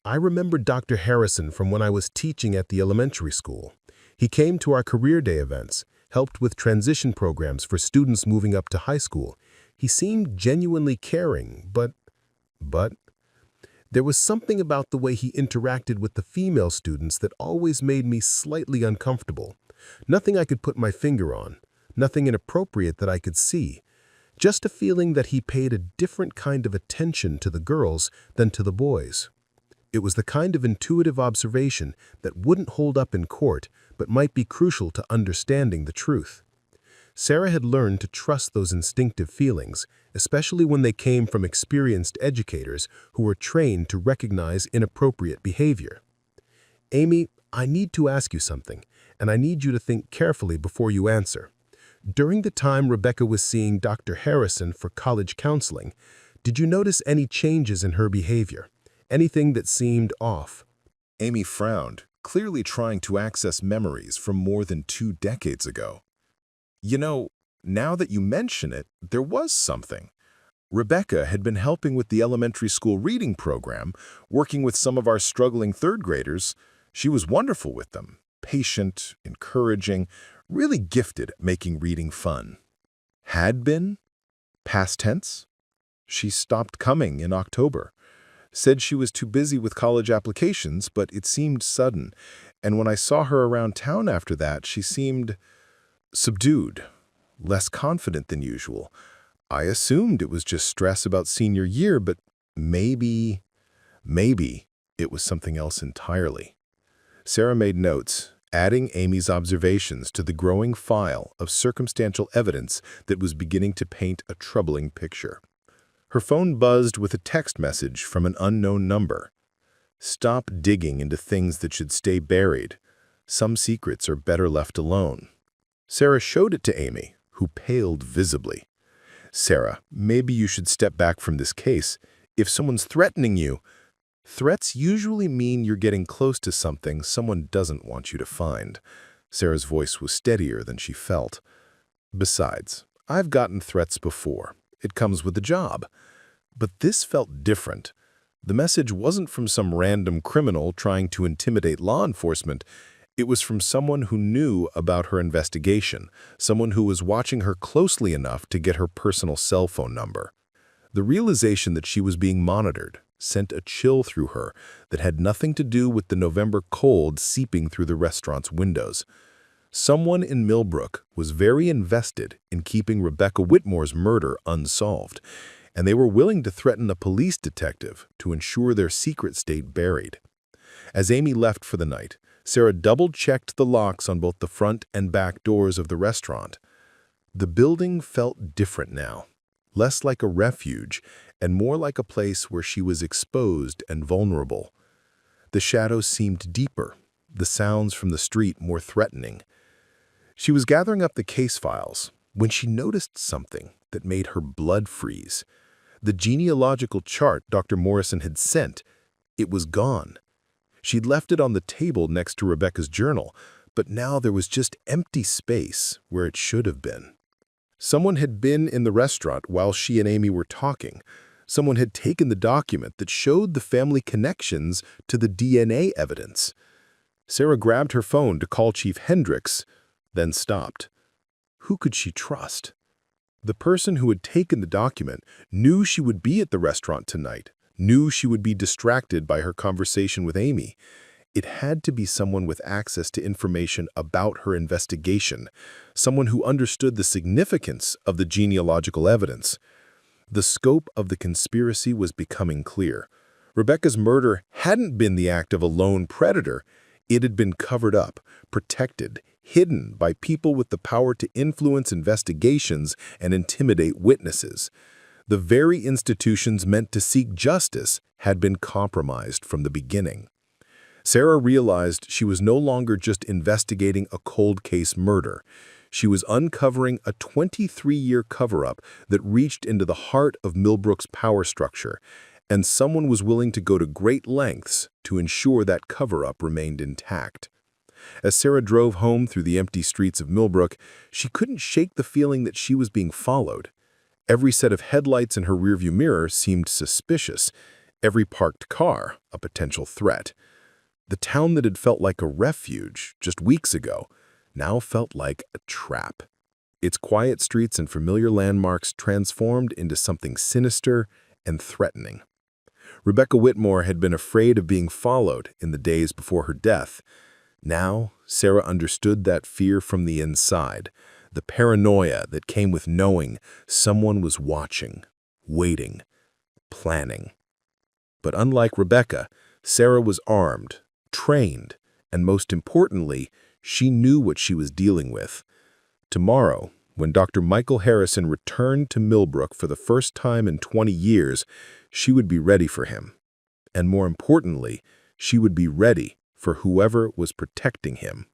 I remember Dr. Harrison from when I was teaching at the elementary school. He came to our career day events, helped with transition programs for students moving up to high school. He seemed genuinely caring, but there was something about the way he interacted with the female students that always made me slightly uncomfortable. Nothing I could put my finger on, nothing inappropriate that I could see, just a feeling that he paid a different kind of attention to the girls than to the boys. It was the kind of intuitive observation that wouldn't hold up in court, but might be crucial to understanding the truth. Sarah had learned to trust those instinctive feelings, especially when they came from experienced educators who were trained to recognize inappropriate behavior. Amy, I need to ask you something, and I need you to think carefully before you answer. During the time Rebecca was seeing Dr. Harrison for college counseling, did you notice any changes in her behavior? Anything that seemed off? Amy frowned, clearly trying to access memories from more than 2 decades ago. You know, now that you mention it, there was something. Rebecca had been helping with the elementary school reading program, working with some of our struggling 3rd graders. She was wonderful with them, patient, encouraging, really gifted at making reading fun. Had been? Past tense? She stopped coming in October. Said she was too busy with college applications, but it seemed sudden, and when I saw her around town after that, she seemed subdued, less confident than usual. I assumed it was just stress about senior year, but maybe it was something else entirely. Sarah made notes, adding Amy's observations to the growing file of circumstantial evidence that was beginning to paint a troubling picture. Her phone buzzed with a text message from an unknown number. Stop digging into things that should stay buried. Some secrets are better left alone. Sarah showed it to Amy, who paled visibly. Sarah, maybe you should step back from this case. If someone's threatening you, threats usually mean you're getting close to something someone doesn't want you to find. Sarah's voice was steadier than she felt. Besides, I've gotten threats before. It comes with the job. But this felt different. The message wasn't from some random criminal trying to intimidate law enforcement. It was from someone who knew about her investigation, someone who was watching her closely enough to get her personal cell phone number. The realization that she was being monitored sent a chill through her that had nothing to do with the November cold seeping through the restaurant's windows. Someone in Millbrook was very invested in keeping Rebecca Whitmore's murder unsolved, and they were willing to threaten a police detective to ensure their secret stayed buried. As Amy left for the night, Sarah double-checked the locks on both the front and back doors of the restaurant. The building felt different now, less like a refuge and more like a place where she was exposed and vulnerable. The shadows seemed deeper, the sounds from the street more threatening. She was gathering up the case files when she noticed something that made her blood freeze. The genealogical chart Dr. Morrison had sent, it was gone. She'd left it on the table next to Rebecca's journal, but now there was just empty space where it should have been. Someone had been in the restaurant while she and Amy were talking. Someone had taken the document that showed the family connections to the DNA evidence. Sarah grabbed her phone to call Chief Hendricks, then stopped. Who could she trust? The person who had taken the document knew she would be at the restaurant tonight, knew she would be distracted by her conversation with Amy. It had to be someone with access to information about her investigation, someone who understood the significance of the genealogical evidence. The scope of the conspiracy was becoming clear. Rebecca's murder hadn't been the act of a lone predator. It had been covered up, protected, hidden by people with the power to influence investigations and intimidate witnesses. The very institutions meant to seek justice had been compromised from the beginning. Sarah realized she was no longer just investigating a cold case murder. She was uncovering a 23-year cover-up that reached into the heart of Millbrook's power structure, and someone was willing to go to great lengths to ensure that cover-up remained intact. As Sarah drove home through the empty streets of Millbrook, she couldn't shake the feeling that she was being followed. Every set of headlights in her rearview mirror seemed suspicious, every parked car a potential threat. The town that had felt like a refuge just weeks ago now felt like a trap. Its quiet streets and familiar landmarks transformed into something sinister and threatening. Rebecca Whitmore had been afraid of being followed in the days before her death. Now, Sarah understood that fear from the inside, the paranoia that came with knowing someone was watching, waiting, planning. But unlike Rebecca, Sarah was armed, trained, and most importantly, she knew what she was dealing with. Tomorrow, when Dr. Michael Harrison returned to Millbrook for the first time in 20 years, she would be ready for him. And more importantly, she would be ready for whoever was protecting him.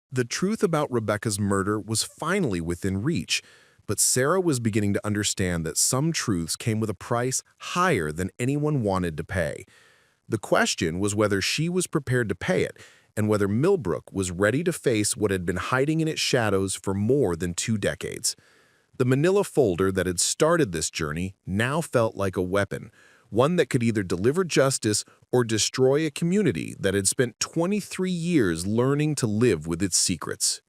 The truth about Rebecca's murder was finally within reach, but Sarah was beginning to understand that some truths came with a price higher than anyone wanted to pay. The question was whether she was prepared to pay it, and whether Millbrook was ready to face what had been hiding in its shadows for more than 2 decades. The manila folder that had started this journey now felt like a weapon, one that could either deliver justice or destroy a community that had spent 23 years learning to live with its secrets.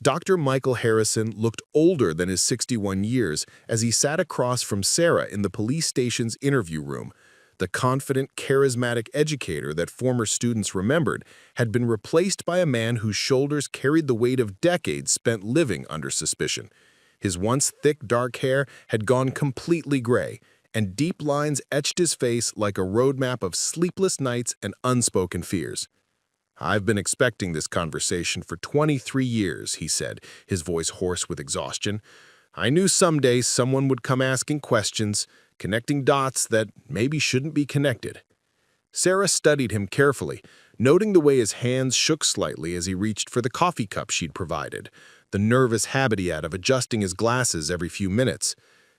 Dr. Michael Harrison looked older than his 61 years as he sat across from Sarah in the police station's interview room. The confident, charismatic educator that former students remembered had been replaced by a man whose shoulders carried the weight of decades spent living under suspicion. His once thick, dark hair had gone completely gray, and deep lines etched his face like a roadmap of sleepless nights and unspoken fears. "I've been expecting this conversation for 23 years, he said, his voice hoarse with exhaustion. "I knew someday someone would come asking questions, connecting dots that maybe shouldn't be connected." Sarah studied him carefully, noting the way his hands shook slightly as he reached for the coffee cup she'd provided, the nervous habit he had of adjusting his glasses every few minutes.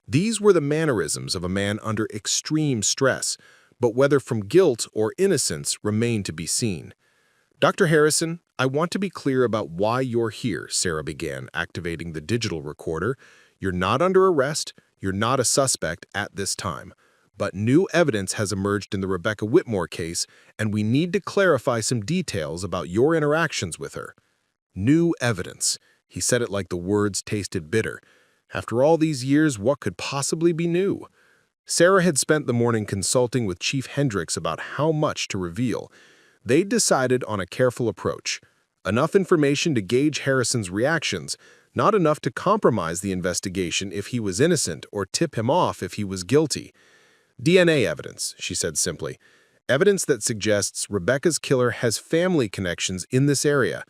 These were the mannerisms of a man under extreme stress, but whether from guilt or innocence remained to be seen. "Dr. Harrison, I want to be clear about why you're here," Sarah began, activating the digital recorder. "You're not under arrest, you're not a suspect at this time. But new evidence has emerged in the Rebecca Whitmore case, and we need to clarify some details about your interactions with her." New evidence. He said it like the words tasted bitter. After all these years, what could possibly be new? Sarah had spent the morning consulting with Chief Hendricks about how much to reveal. They'd decided on a careful approach. Enough information to gauge Harrison's reactions, not enough to compromise the investigation if he was innocent or tip him off if he was guilty. "DNA evidence," she said simply. "Evidence that suggests Rebecca's killer has family connections in this area."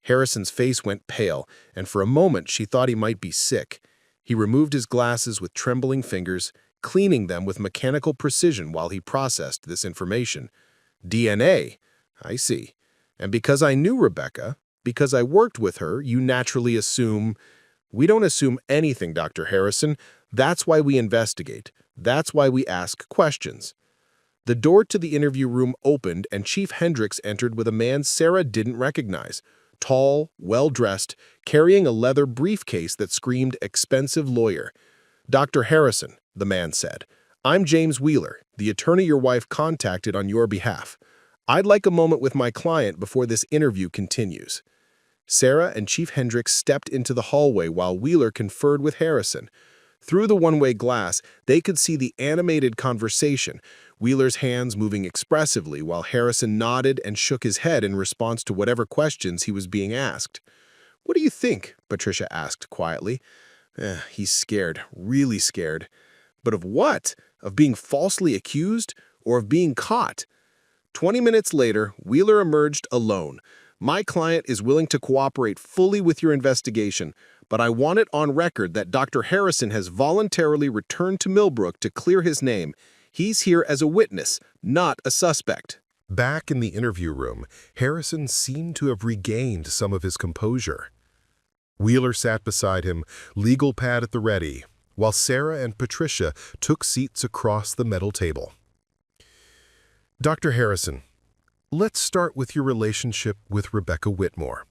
Harrison's face went pale, and for a moment she thought he might be sick. He removed his glasses with trembling fingers, cleaning them with mechanical precision while he processed this information. "DNA? I see. And because I knew Rebecca, because I worked with her, you naturally assume—" "We don't assume anything, Dr. Harrison. That's why we investigate. That's why we ask questions." The door to the interview room opened and Chief Hendricks entered with a man Sarah didn't recognize. Tall, well-dressed, carrying a leather briefcase that screamed expensive lawyer. "Dr. Harrison," the man said, "I'm James Wheeler, the attorney your wife contacted on your behalf. I'd like a moment with my client before this interview continues." Sarah and Chief Hendricks stepped into the hallway while Wheeler conferred with Harrison. Through the one-way glass, they could see the animated conversation, Wheeler's hands moving expressively while Harrison nodded and shook his head in response to whatever questions he was being asked. "What do you think?" Patricia asked quietly. He's scared, really scared. But of what? Of being falsely accused? Or of being caught? 20 minutes later, Wheeler emerged alone. "My client is willing to cooperate fully with your investigation, but I want it on record that Dr. Harrison has voluntarily returned to Millbrook to clear his name. He's here as a witness, not a suspect." Back in the interview room, Harrison seemed to have regained some of his composure. Wheeler sat beside him, legal pad at the ready, while Sarah and Patricia took seats across the metal table. Dr. Harrison, let's start with your relationship with Rebecca Whitmore.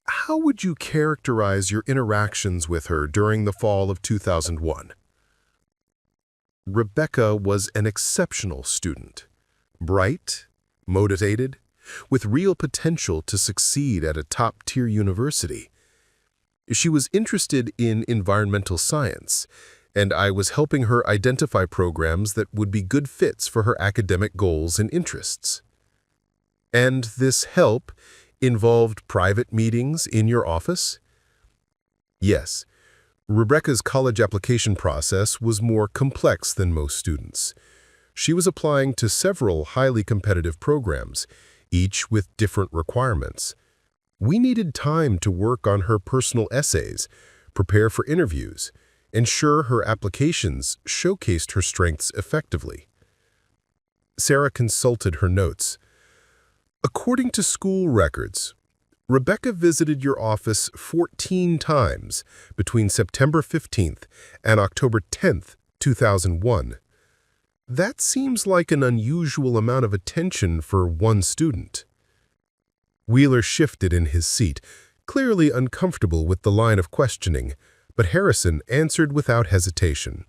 How would you characterize your interactions with her during the fall of 2001? Rebecca was an exceptional student, bright, motivated, with real potential to succeed at a top-tier university. She was interested in environmental science, and I was helping her identify programs that would be good fits for her academic goals and interests. And this help involved private meetings in your office? Yes. Rebecca's college application process was more complex than most students. She was applying to several highly competitive programs, each with different requirements. We needed time to work on her personal essays, prepare for interviews, ensure her applications showcased her strengths effectively. Sarah consulted her notes. According to school records, Rebecca visited your office 14 times between September 15th and October 10th, 2001. That seems like an unusual amount of attention for one student. Wheeler shifted in his seat, clearly uncomfortable with the line of questioning, but Harrison answered without hesitation.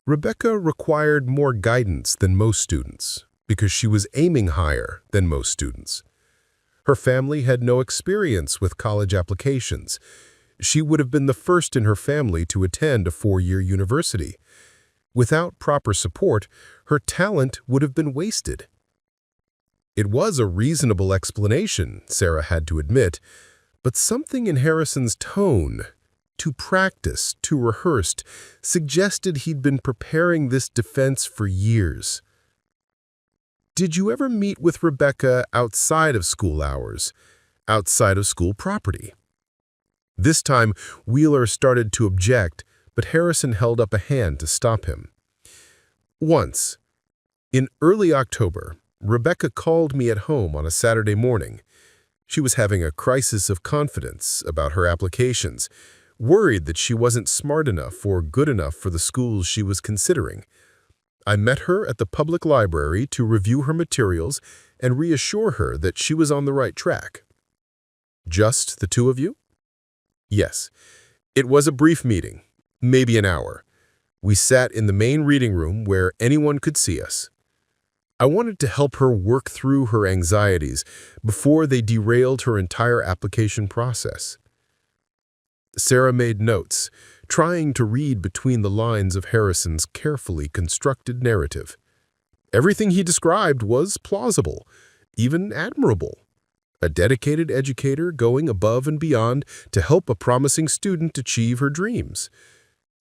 Rebecca required more guidance than most students because she was aiming higher than most students. Her family had no experience with college applications. She would have been the first in her family to attend a four-year university. Without proper support, her talent would have been wasted. It was a reasonable explanation, Sarah had to admit, but something in Harrison's tone, too practiced, too rehearsed, suggested he'd been preparing this defense for years. Did you ever meet with Rebecca outside of school hours, outside of school property? This time, Wheeler started to object, but Harrison held up a hand to stop him. Once, in early October, Rebecca called me at home on a Saturday morning. She was having a crisis of confidence about her applications, worried that she wasn't smart enough or good enough for the schools she was considering. I met her at the public library to review her materials and reassure her that she was on the right track. Just the two of you? Yes. It was a brief meeting, maybe an hour. We sat in the main reading room where anyone could see us. I wanted to help her work through her anxieties before they derailed her entire application process. Sarah made notes, trying to read between the lines of Harrison's carefully constructed narrative. Everything he described was plausible, even admirable. A dedicated educator going above and beyond to help a promising student achieve her dreams.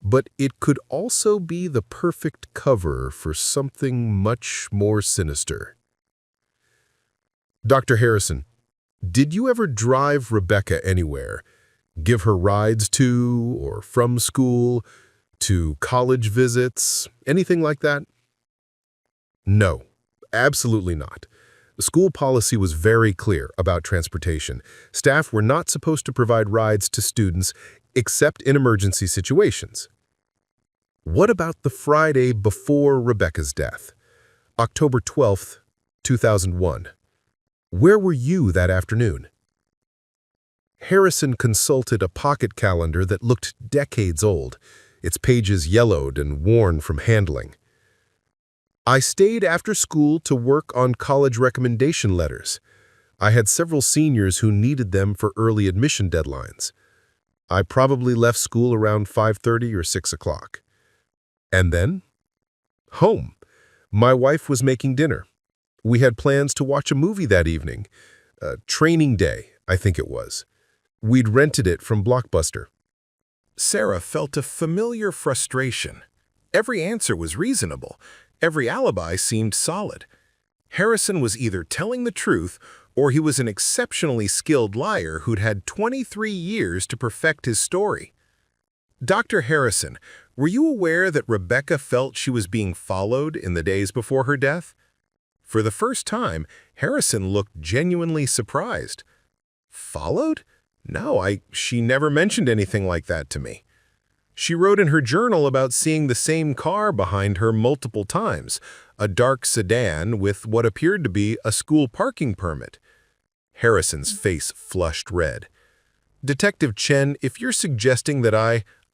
But it could also be the perfect cover for something much more sinister. Dr. Harrison, did you ever drive Rebecca anywhere? Give her rides to or from school, to college visits, anything like that? No, absolutely not. The school policy was very clear about transportation. Staff were not supposed to provide rides to students except in emergency situations. What about the Friday before Rebecca's death, October 12th, 2001? Where were you that afternoon? Harrison consulted a pocket calendar that looked decades old, its pages yellowed and worn from handling. I stayed after school to work on college recommendation letters. I had several seniors who needed them for early admission deadlines. I probably left school around 5:30 or 6 o'clock. And then? Home. My wife was making dinner. We had plans to watch a movie that evening. Training Day, I think it was. We'd rented it from Blockbuster. Sarah felt a familiar frustration. Every answer was reasonable. Every alibi seemed solid. Harrison was either telling the truth or he was an exceptionally skilled liar who'd had 23 years to perfect his story. Dr. Harrison, were you aware that Rebecca felt she was being followed in the days before her death? For the first time, Harrison looked genuinely surprised. Followed? No, she never mentioned anything like that to me. She wrote in her journal about seeing the same car behind her multiple times, a dark sedan with what appeared to be a school parking permit. Harrison's face flushed red. Detective Chen, if you're suggesting that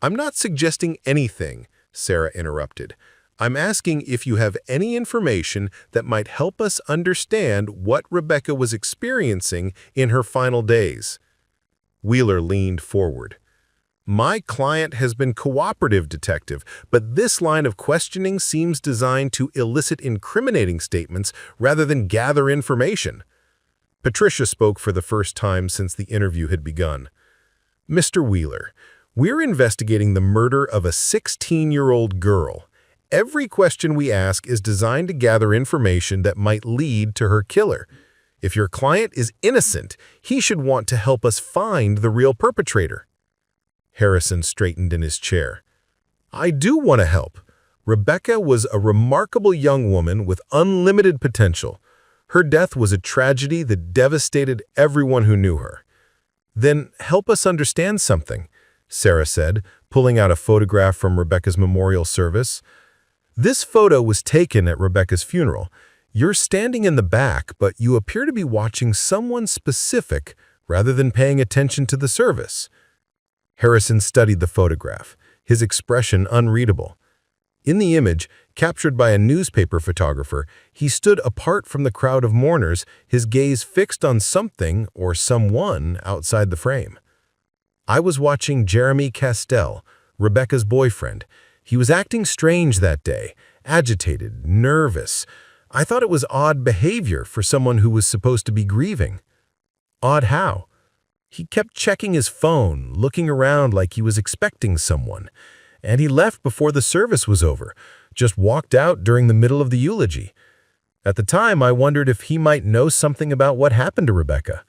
I'm not suggesting anything, Sarah interrupted. I'm asking if you have any information that might help us understand what Rebecca was experiencing in her final days. Wheeler leaned forward. My client has been cooperative, detective, but this line of questioning seems designed to elicit incriminating statements rather than gather information. Patricia spoke for the first time since the interview had begun. Mr. Wheeler, we're investigating the murder of a 16-year-old girl. Every question we ask is designed to gather information that might lead to her killer. If your client is innocent, he should want to help us find the real perpetrator. Harrison straightened in his chair. I do want to help. Rebecca was a remarkable young woman with unlimited potential. Her death was a tragedy that devastated everyone who knew her. Then help us understand something, Sarah said, pulling out a photograph from Rebecca's memorial service. This photo was taken at Rebecca's funeral. You're standing in the back, but you appear to be watching someone specific rather than paying attention to the service. Harrison studied the photograph, his expression unreadable. In the image, captured by a newspaper photographer, he stood apart from the crowd of mourners, his gaze fixed on something or someone outside the frame. I was watching Jeremy Castell, Rebecca's boyfriend. He was acting strange that day, agitated, nervous. I thought it was odd behavior for someone who was supposed to be grieving. Odd how? He kept checking his phone, looking around like he was expecting someone. And he left before the service was over, just walked out during the middle of the eulogy. At the time, I wondered if he might know something about what happened to Rebecca.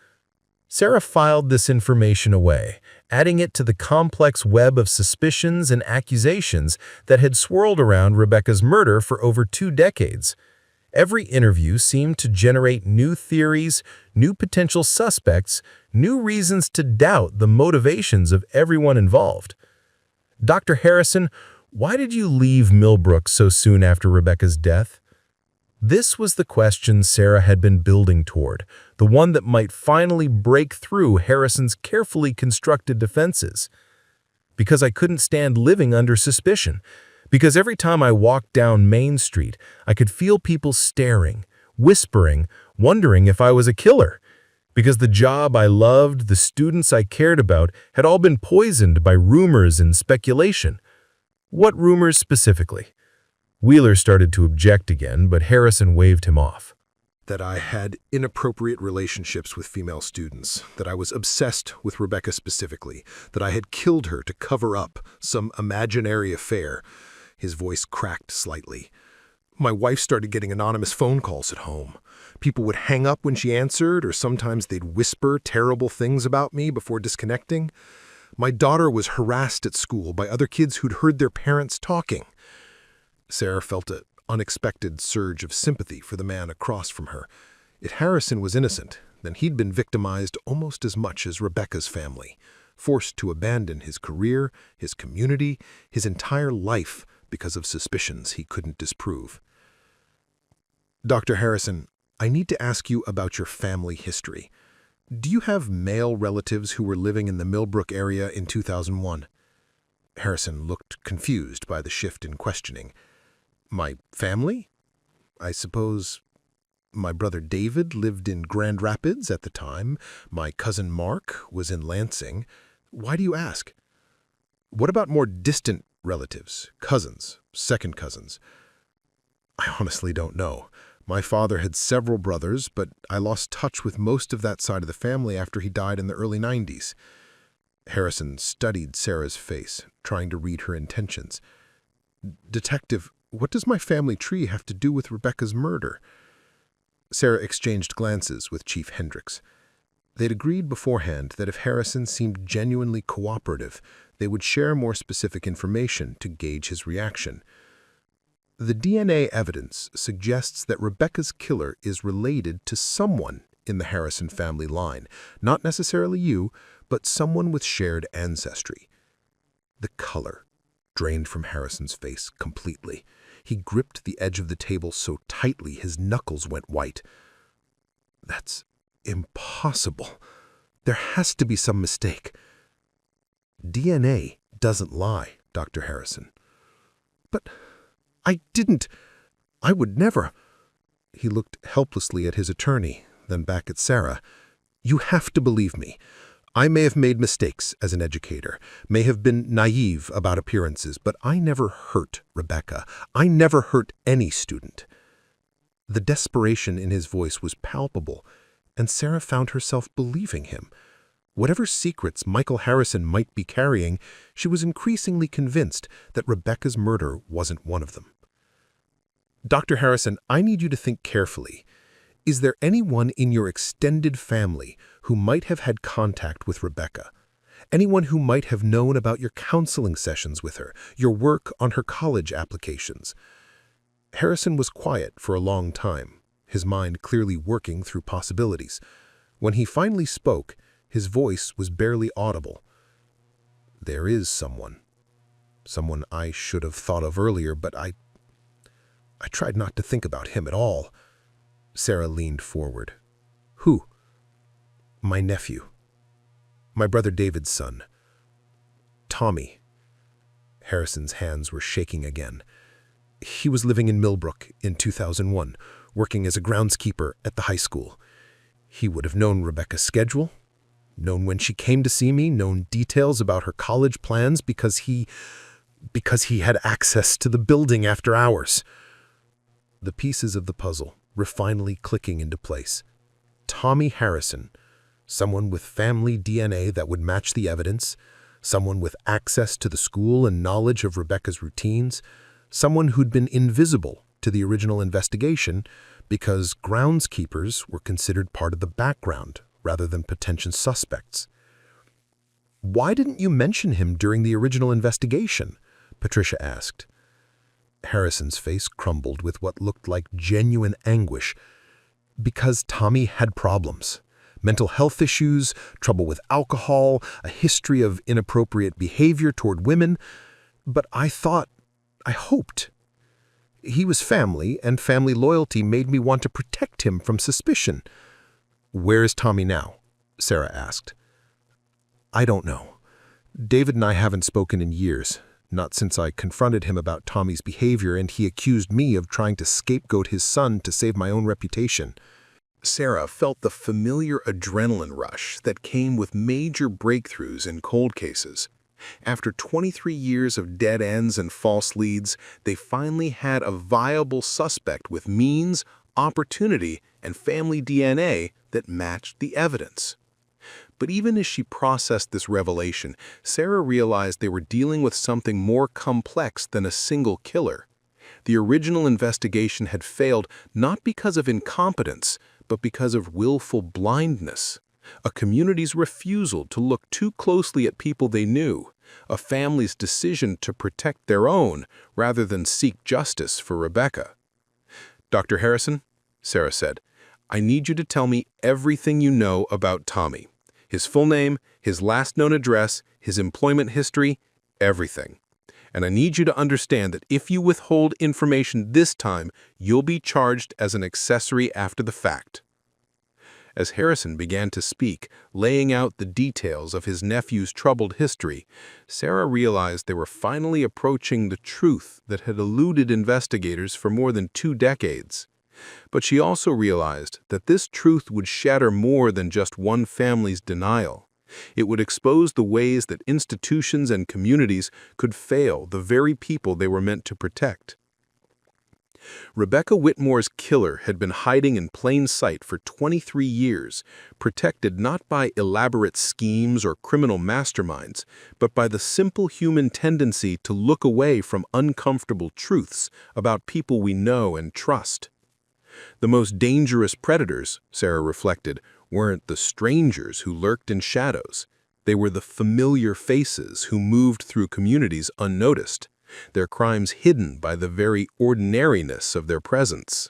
Sarah filed this information away, adding it to the complex web of suspicions and accusations that had swirled around Rebecca's murder for over 2 decades. Every interview seemed to generate new theories, new potential suspects, new reasons to doubt the motivations of everyone involved. Dr. Harrison, why did you leave Millbrook so soon after Rebecca's death? This was the question Sarah had been building toward, the one that might finally break through Harrison's carefully constructed defenses. Because I couldn't stand living under suspicion. Because every time I walked down Main Street, I could feel people staring, whispering, wondering if I was a killer. Because the job I loved, the students I cared about, had all been poisoned by rumors and speculation. What rumors specifically? Wheeler started to object again, but Harrison waved him off. That I had inappropriate relationships with female students, that I was obsessed with Rebecca specifically, that I had killed her to cover up some imaginary affair. His voice cracked slightly. My wife started getting anonymous phone calls at home. People would hang up when she answered, or sometimes they'd whisper terrible things about me before disconnecting. My daughter was harassed at school by other kids who'd heard their parents talking. Sarah felt an unexpected surge of sympathy for the man across from her. If Harrison was innocent, then he'd been victimized almost as much as Rebecca's family, forced to abandon his career, his community, his entire life because of suspicions he couldn't disprove. Dr. Harrison, I need to ask you about your family history. Do you have male relatives who were living in the Millbrook area in 2001? Harrison looked confused by the shift in questioning. My family? I suppose my brother David lived in Grand Rapids at the time. My cousin Mark was in Lansing. Why do you ask? What about more distant relatives, cousins, second cousins? I honestly don't know. My father had several brothers, but I lost touch with most of that side of the family after he died in the early 90s. Harrison studied Sarah's face, trying to read her intentions. Detective, what does my family tree have to do with Rebecca's murder? Sarah exchanged glances with Chief Hendricks. They'd agreed beforehand that if Harrison seemed genuinely cooperative, they would share more specific information to gauge his reaction. The DNA evidence suggests that Rebecca's killer is related to someone in the Harrison family line, not necessarily you, but someone with shared ancestry. The color drained from Harrison's face completely. He gripped the edge of the table so tightly his knuckles went white. That's impossible. There has to be some mistake. DNA doesn't lie, Dr. Harrison. But I would never. He looked helplessly at his attorney, then back at Sarah. You have to believe me. I may have made mistakes as an educator, may have been naive about appearances, but I never hurt Rebecca. I never hurt any student. The desperation in his voice was palpable, and Sarah found herself believing him. Whatever secrets Michael Harrison might be carrying, she was increasingly convinced that Rebecca's murder wasn't one of them. Dr. Harrison, I need you to think carefully. Is there anyone in your extended family who might have had contact with Rebecca? Anyone who might have known about your counseling sessions with her, your work on her college applications? Harrison was quiet for a long time, his mind clearly working through possibilities. When he finally spoke, his voice was barely audible. There is someone. Someone I should have thought of earlier, but I tried not to think about him at all. Sarah leaned forward. Who? My nephew. My brother David's son. Tommy. Harrison's hands were shaking again. He was living in Millbrook in 2001, working as a groundskeeper at the high school. He would have known Rebecca's schedule, known when she came to see me, known details about her college plans because he had access to the building after hours. The pieces of the puzzle were finally clicking into place. Tommy Harrison, someone with family DNA that would match the evidence, someone with access to the school and knowledge of Rebecca's routines, someone who'd been invisible to the original investigation because groundskeepers were considered part of the background rather than potential suspects. Why didn't you mention him during the original investigation? Patricia asked. Harrison's face crumbled with what looked like genuine anguish. Because Tommy had problems. Mental health issues, trouble with alcohol, a history of inappropriate behavior toward women. But I hoped. He was family, and family loyalty made me want to protect him from suspicion. Where is Tommy now? Sarah asked. I don't know. David and I haven't spoken in years. Not since I confronted him about Tommy's behavior and he accused me of trying to scapegoat his son to save my own reputation. Sarah felt the familiar adrenaline rush that came with major breakthroughs in cold cases. After 23 years of dead ends and false leads, they finally had a viable suspect with means, opportunity, and family DNA that matched the evidence. But even as she processed this revelation, Sarah realized they were dealing with something more complex than a single killer. The original investigation had failed not because of incompetence, but because of willful blindness. A community's refusal to look too closely at people they knew. A family's decision to protect their own rather than seek justice for Rebecca. Dr. Harrison, Sarah said, I need you to tell me everything you know about Tommy. His full name, his last known address, his employment history, everything. And I need you to understand that if you withhold information this time, you'll be charged as an accessory after the fact. As Harrison began to speak, laying out the details of his nephew's troubled history, Sarah realized they were finally approaching the truth that had eluded investigators for more than 2 decades. But she also realized that this truth would shatter more than just one family's denial. It would expose the ways that institutions and communities could fail the very people they were meant to protect. Rebecca Whitmore's killer had been hiding in plain sight for 23 years, protected not by elaborate schemes or criminal masterminds, but by the simple human tendency to look away from uncomfortable truths about people we know and trust. The most dangerous predators, Sarah reflected, weren't the strangers who lurked in shadows. They were the familiar faces who moved through communities unnoticed, their crimes hidden by the very ordinariness of their presence.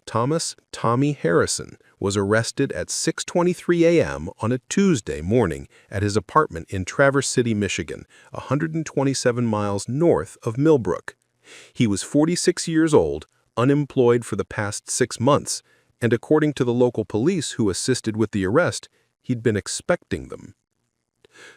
Tommy Harrison was arrested at 6:23 a.m. on a Tuesday morning at his apartment in Traverse City, Michigan, 127 miles north of Millbrook. He was 46 years old, unemployed for the past 6 months, and according to the local police who assisted with the arrest, he'd been expecting them.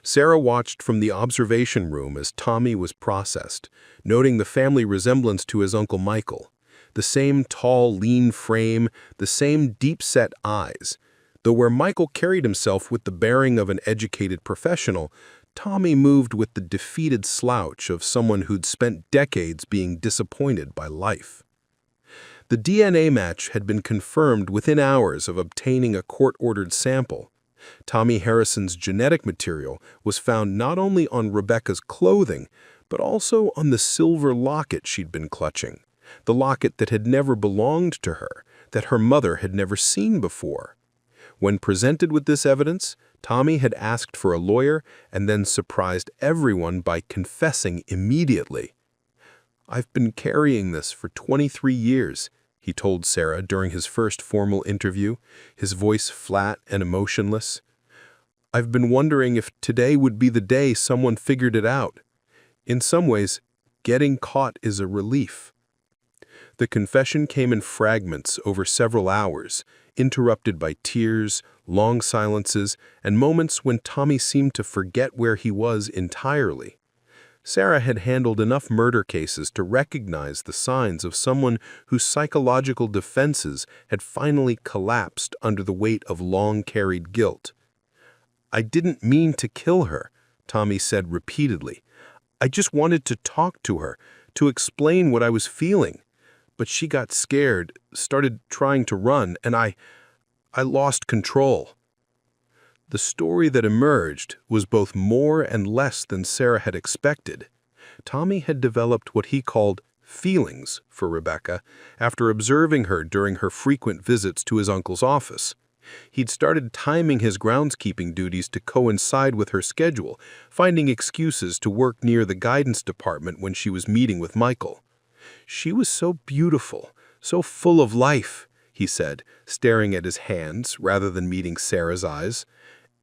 Sarah watched from the observation room as Tommy was processed, noting the family resemblance to his Uncle Michael. The same tall, lean frame, the same deep-set eyes. Though where Michael carried himself with the bearing of an educated professional, Tommy moved with the defeated slouch of someone who'd spent decades being disappointed by life. The DNA match had been confirmed within hours of obtaining a court-ordered sample. Tommy Harrison's genetic material was found not only on Rebecca's clothing, but also on the silver locket she'd been clutching. The locket that had never belonged to her, that her mother had never seen before. When presented with this evidence, Tommy had asked for a lawyer and then surprised everyone by confessing immediately. "I've been carrying this for 23 years, he told Sarah during his first formal interview, his voice flat and emotionless. "I've been wondering if today would be the day someone figured it out. In some ways, getting caught is a relief." The confession came in fragments over several hours, interrupted by tears, long silences, and moments when Tommy seemed to forget where he was entirely. Sarah had handled enough murder cases to recognize the signs of someone whose psychological defenses had finally collapsed under the weight of long-carried guilt. "I didn't mean to kill her," Tommy said repeatedly. "I just wanted to talk to her, to explain what I was feeling. But she got scared, started trying to run, and I lost control." The story that emerged was both more and less than Sarah had expected. Tommy had developed what he called feelings for Rebecca after observing her during her frequent visits to his uncle's office. He'd started timing his groundskeeping duties to coincide with her schedule, finding excuses to work near the guidance department when she was meeting with Michael. "She was so beautiful, so full of life," he said, staring at his hands rather than meeting Sarah's eyes.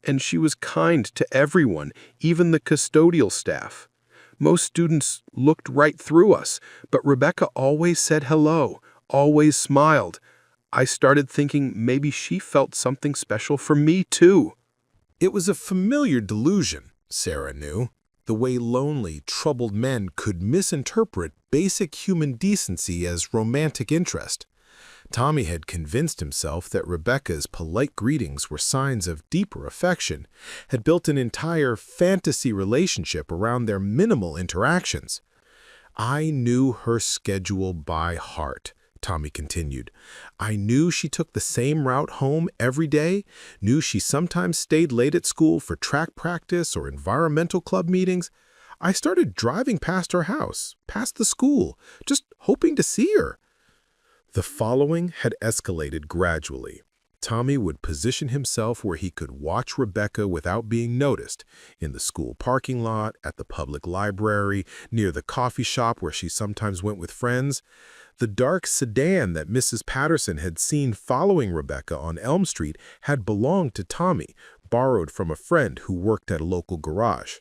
"And she was kind to everyone, even the custodial staff. Most students looked right through us, but Rebecca always said hello, always smiled. I started thinking maybe she felt something special for me, too." It was a familiar delusion, Sarah knew. The way lonely, troubled men could misinterpret basic human decency as romantic interest. Tommy had convinced himself that Rebecca's polite greetings were signs of deeper affection, had built an entire fantasy relationship around their minimal interactions. "I knew her schedule by heart," Tommy continued. "I knew she took the same route home every day, knew she sometimes stayed late at school for track practice or environmental club meetings. I started driving past her house, past the school, just hoping to see her." The following had escalated gradually. Tommy would position himself where he could watch Rebecca without being noticed, in the school parking lot, at the public library, near the coffee shop where she sometimes went with friends. The dark sedan that Mrs. Patterson had seen following Rebecca on Elm Street had belonged to Tommy, borrowed from a friend who worked at a local garage.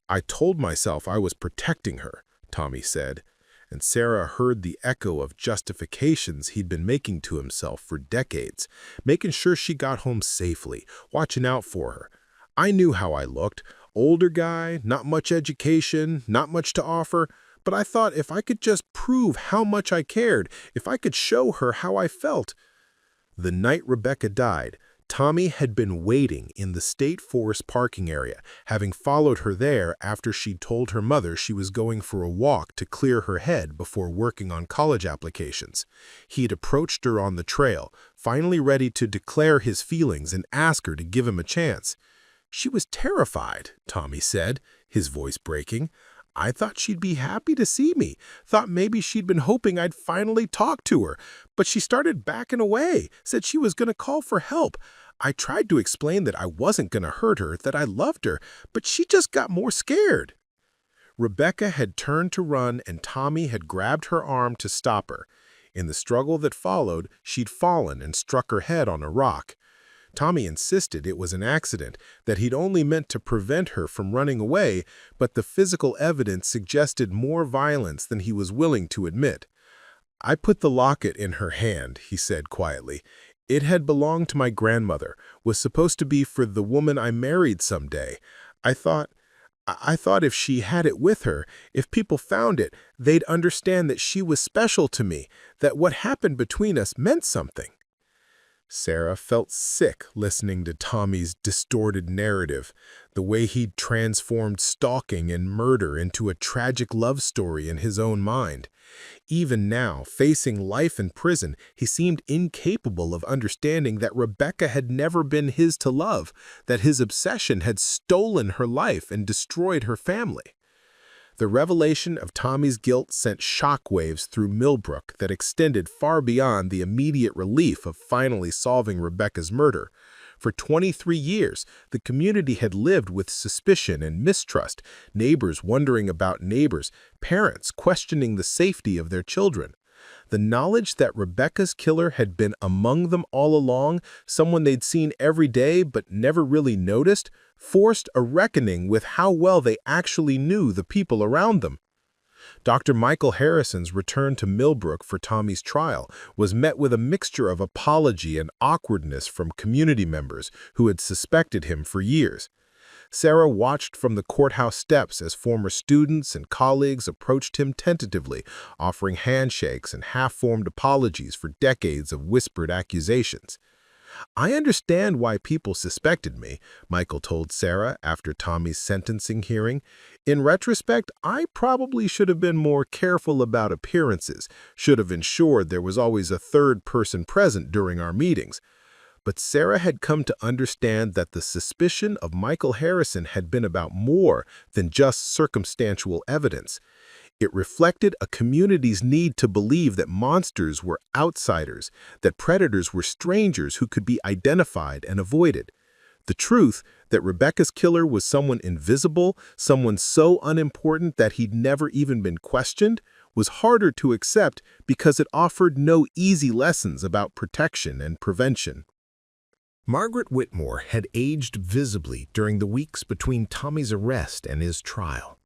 "I told myself I was protecting her," Tommy said, and Sarah heard the echo of justifications he'd been making to himself for decades, making sure she got home safely, watching out for her. "I knew how I looked. Older guy, not much education, not much to offer. But I thought if I could just prove how much I cared, if I could show her how I felt." The night Rebecca died, Tommy had been waiting in the State Forest parking area, having followed her there after she'd told her mother she was going for a walk to clear her head before working on college applications. He'd approached her on the trail, finally ready to declare his feelings and ask her to give him a chance. "She was terrified," Tommy said, his voice breaking. "I thought she'd be happy to see me, thought maybe she'd been hoping I'd finally talk to her, but she started backing away, said she was going to call for help. I tried to explain that I wasn't going to hurt her, that I loved her, but she just got more scared." Rebecca had turned to run and Tommy had grabbed her arm to stop her. In the struggle that followed, she'd fallen and struck her head on a rock. Tommy insisted it was an accident, that he'd only meant to prevent her from running away, but the physical evidence suggested more violence than he was willing to admit. "I put the locket in her hand," he said quietly. "It had belonged to my grandmother, was supposed to be for the woman I married someday. I thought if she had it with her, if people found it, they'd understand that she was special to me, that what happened between us meant something." Sarah felt sick listening to Tommy's distorted narrative, the way he'd transformed stalking and murder into a tragic love story in his own mind. Even now, facing life in prison, he seemed incapable of understanding that Rebecca had never been his to love, that his obsession had stolen her life and destroyed her family. The revelation of Tommy's guilt sent shockwaves through Millbrook that extended far beyond the immediate relief of finally solving Rebecca's murder. For 23 years, the community had lived with suspicion and mistrust, neighbors wondering about neighbors, parents questioning the safety of their children. The knowledge that Rebecca's killer had been among them all along, someone they'd seen every day but never really noticed, forced a reckoning with how well they actually knew the people around them. Dr. Michael Harrison's return to Millbrook for Tommy's trial was met with a mixture of apology and awkwardness from community members who had suspected him for years. Sarah watched from the courthouse steps as former students and colleagues approached him tentatively, offering handshakes and half-formed apologies for decades of whispered accusations. "I understand why people suspected me," Michael told Sarah after Tommy's sentencing hearing. "In retrospect, I probably should have been more careful about appearances, should have ensured there was always a third person present during our meetings." But Sarah had come to understand that the suspicion of Michael Harrison had been about more than just circumstantial evidence. It reflected a community's need to believe that monsters were outsiders, that predators were strangers who could be identified and avoided. The truth that Rebecca's killer was someone invisible, someone so unimportant that he'd never even been questioned, was harder to accept because it offered no easy lessons about protection and prevention. Margaret Whitmore had aged visibly during the weeks between Tommy's arrest and his trial.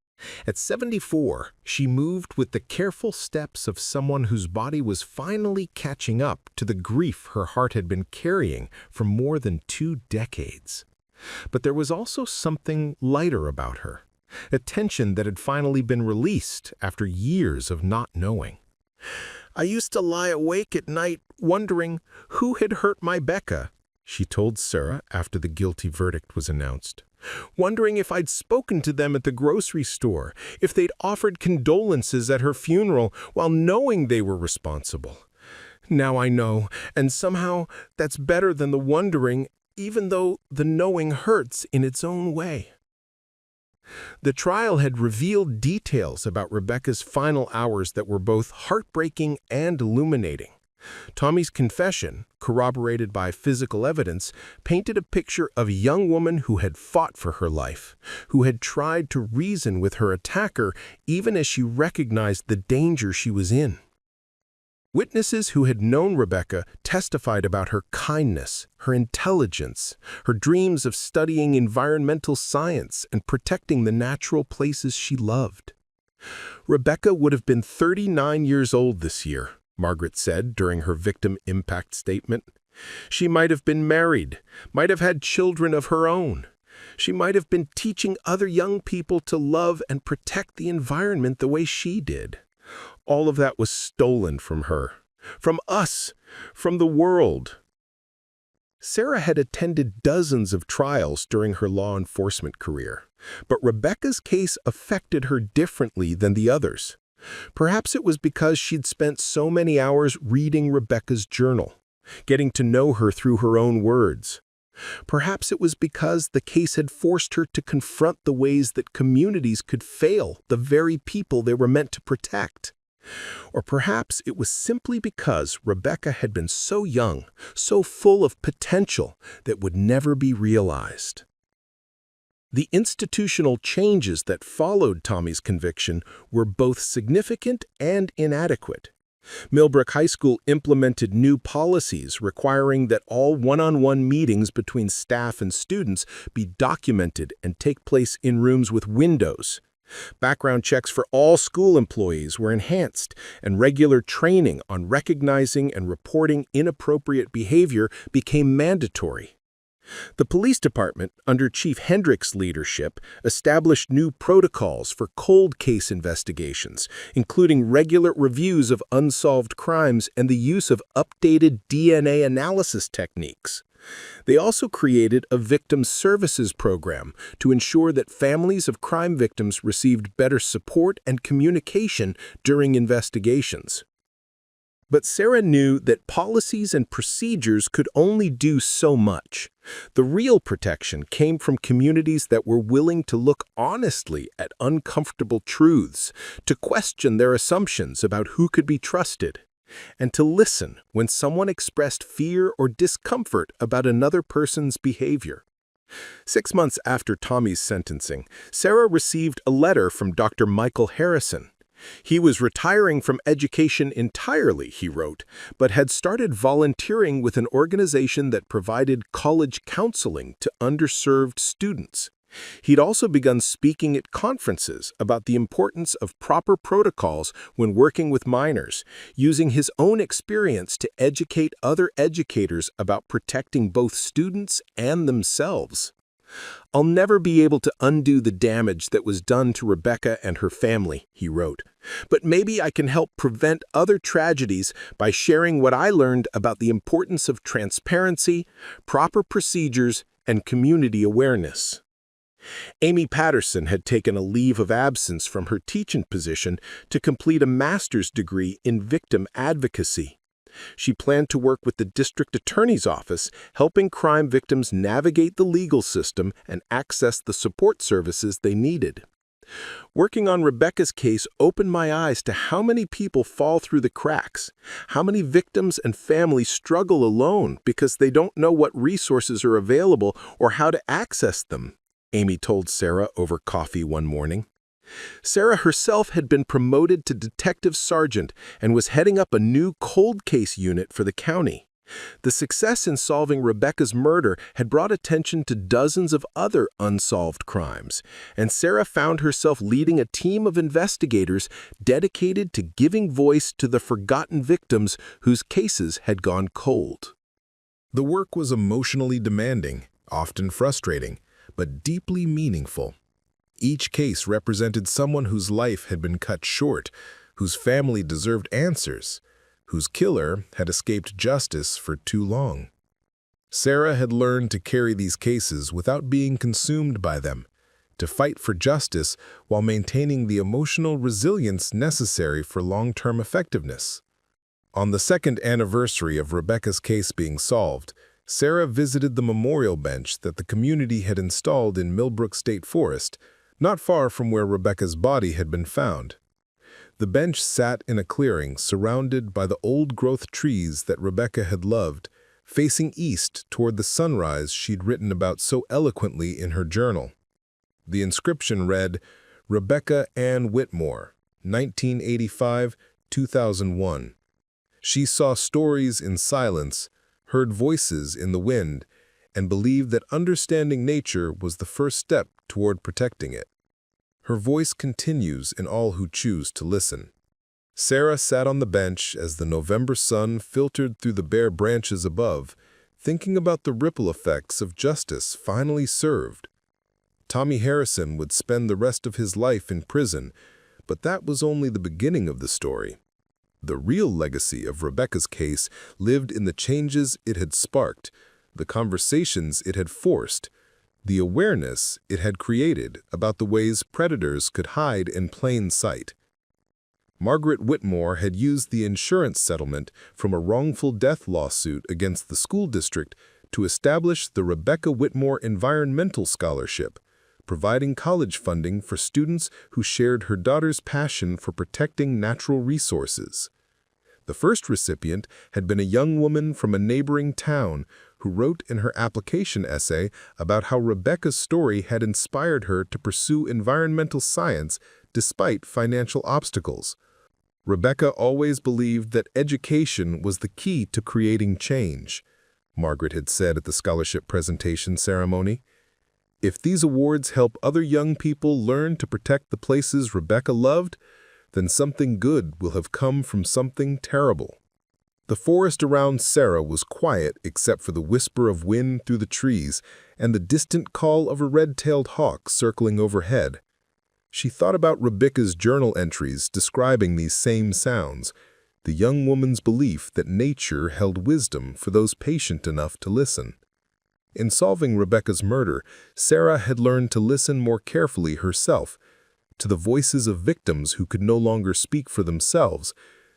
At 74, she moved with the careful steps of someone whose body was finally catching up to the grief her heart had been carrying for more than 2 decades. But there was also something lighter about her, a tension that had finally been released after years of not knowing. "I used to lie awake at night wondering who had hurt my Becca," she told Sarah after the guilty verdict was announced. "Wondering if I'd spoken to them at the grocery store, if they'd offered condolences at her funeral while knowing they were responsible. Now I know, and somehow that's better than the wondering, even though the knowing hurts in its own way." The trial had revealed details about Rebecca's final hours that were both heartbreaking and illuminating. Tommy's confession, corroborated by physical evidence, painted a picture of a young woman who had fought for her life, who had tried to reason with her attacker even as she recognized the danger she was in. Witnesses who had known Rebecca testified about her kindness, her intelligence, her dreams of studying environmental science and protecting the natural places she loved. Rebecca would have been 39 years old this year, Margaret said during her victim impact statement. She might have been married, might have had children of her own. She might have been teaching other young people to love and protect the environment the way she did. All of that was stolen from her, from us, from the world. Sarah had attended dozens of trials during her law enforcement career, but Rebecca's case affected her differently than the others. Perhaps it was because she'd spent so many hours reading Rebecca's journal, getting to know her through her own words. Perhaps it was because the case had forced her to confront the ways that communities could fail the very people they were meant to protect. Or perhaps it was simply because Rebecca had been so young, so full of potential that would never be realized. The institutional changes that followed Tommy's conviction were both significant and inadequate. Millbrook High School implemented new policies requiring that all one-on-one meetings between staff and students be documented and take place in rooms with windows. Background checks for all school employees were enhanced, and regular training on recognizing and reporting inappropriate behavior became mandatory. The police department, under Chief Hendrick's leadership, established new protocols for cold case investigations, including regular reviews of unsolved crimes and the use of updated DNA analysis techniques. They also created a victim services program to ensure that families of crime victims received better support and communication during investigations. But Sarah knew that policies and procedures could only do so much. The real protection came from communities that were willing to look honestly at uncomfortable truths, to question their assumptions about who could be trusted, and to listen when someone expressed fear or discomfort about another person's behavior. 6 months after Tommy's sentencing, Sarah received a letter from Dr. Michael Harrison. He was retiring from education entirely, he wrote, but had started volunteering with an organization that provided college counseling to underserved students. He'd also begun speaking at conferences about the importance of proper protocols when working with minors, using his own experience to educate other educators about protecting both students and themselves. "I'll never be able to undo the damage that was done to Rebecca and her family," he wrote, "but maybe I can help prevent other tragedies by sharing what I learned about the importance of transparency, proper procedures, and community awareness." Amy Patterson had taken a leave of absence from her teaching position to complete a master's degree in victim advocacy. She planned to work with the district attorney's office, helping crime victims navigate the legal system and access the support services they needed. Working on Rebecca's case opened my eyes to how many people fall through the cracks, how many victims and families struggle alone because they don't know what resources are available or how to access them, Amy told Sarah over coffee one morning. Sarah herself had been promoted to detective sergeant and was heading up a new cold case unit for the county. The success in solving Rebecca's murder had brought attention to dozens of other unsolved crimes, and Sarah found herself leading a team of investigators dedicated to giving voice to the forgotten victims whose cases had gone cold. The work was emotionally demanding, often frustrating, but deeply meaningful. Each case represented someone whose life had been cut short, whose family deserved answers, whose killer had escaped justice for too long. Sarah had learned to carry these cases without being consumed by them, to fight for justice while maintaining the emotional resilience necessary for long-term effectiveness. On the second anniversary of Rebecca's case being solved, Sarah visited the memorial bench that the community had installed in Millbrook State Forest, not far from where Rebecca's body had been found. The bench sat in a clearing surrounded by the old-growth trees that Rebecca had loved, facing east toward the sunrise she'd written about so eloquently in her journal. The inscription read, "Rebecca Ann Whitmore, 1985-2001. She saw stories in silence, heard voices in the wind, and believed that understanding nature was the first step toward protecting it. Her voice continues in all who choose to listen." Sarah sat on the bench as the November sun filtered through the bare branches above, thinking about the ripple effects of justice finally served. Tommy Harrison would spend the rest of his life in prison, but that was only the beginning of the story. The real legacy of Rebecca's case lived in the changes it had sparked, the conversations it had forced, the awareness it had created about the ways predators could hide in plain sight. Margaret Whitmore had used the insurance settlement from a wrongful death lawsuit against the school district to establish the Rebecca Whitmore Environmental Scholarship, providing college funding for students who shared her daughter's passion for protecting natural resources. The first recipient had been a young woman from a neighboring town who wrote in her application essay about how Rebecca's story had inspired her to pursue environmental science despite financial obstacles. Rebecca always believed that education was the key to creating change, Margaret had said at the scholarship presentation ceremony. If these awards help other young people learn to protect the places Rebecca loved, then something good will have come from something terrible. The forest around Sarah was quiet except for the whisper of wind through the trees and the distant call of a red-tailed hawk circling overhead. She thought about Rebecca's journal entries describing these same sounds, the young woman's belief that nature held wisdom for those patient enough to listen. In solving Rebecca's murder, Sarah had learned to listen more carefully herself, to the voices of victims who could no longer speak for themselves,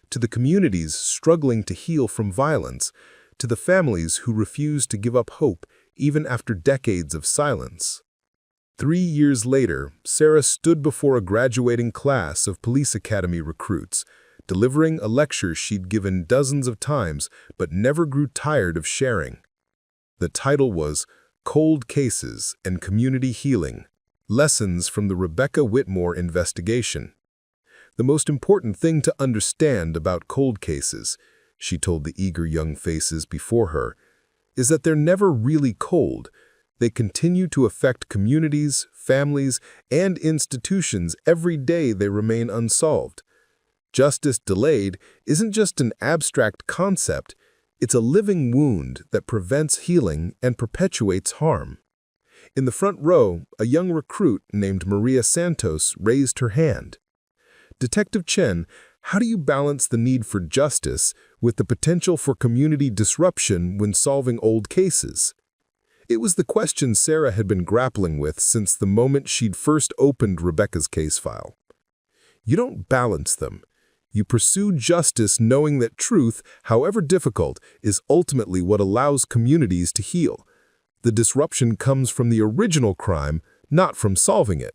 to the communities struggling to heal from violence, to the families who refused to give up hope even after decades of silence. 3 years later, Sarah stood before a graduating class of police academy recruits, delivering a lecture she'd given dozens of times but never grew tired of sharing. The title was Cold Cases and Community Healing: Lessons from the Rebecca Whitmore Investigation. The most important thing to understand about cold cases, she told the eager young faces before her, is that they're never really cold. They continue to affect communities, families, and institutions every day they remain unsolved. Justice delayed isn't just an abstract concept, it's a living wound that prevents healing and perpetuates harm. In the front row, a young recruit named Maria Santos raised her hand. Detective Chen, how do you balance the need for justice with the potential for community disruption when solving old cases? It was the question Sarah had been grappling with since the moment she'd first opened Rebecca's case file. You don't balance them. You pursue justice knowing that truth, however difficult, is ultimately what allows communities to heal. The disruption comes from the original crime, not from solving it.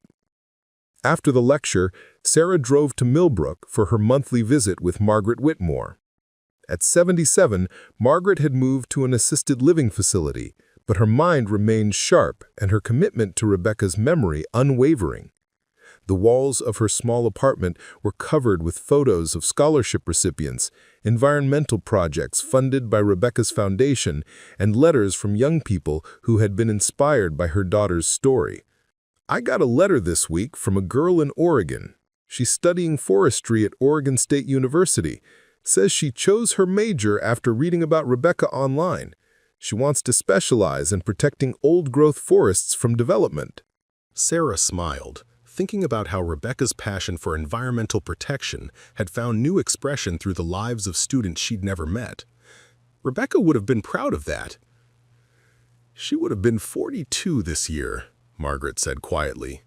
After the lecture, Sarah drove to Millbrook for her monthly visit with Margaret Whitmore. At 77, Margaret had moved to an assisted living facility, but her mind remained sharp and her commitment to Rebecca's memory unwavering. The walls of her small apartment were covered with photos of scholarship recipients, environmental projects funded by Rebecca's foundation, and letters from young people who had been inspired by her daughter's story. I got a letter this week from a girl in Oregon. She's studying forestry at Oregon State University. Says she chose her major after reading about Rebecca online. She wants to specialize in protecting old-growth forests from development. Sarah smiled, thinking about how Rebecca's passion for environmental protection had found new expression through the lives of students she'd never met. Rebecca would have been proud of that. She would have been 42 this year, Margaret said quietly.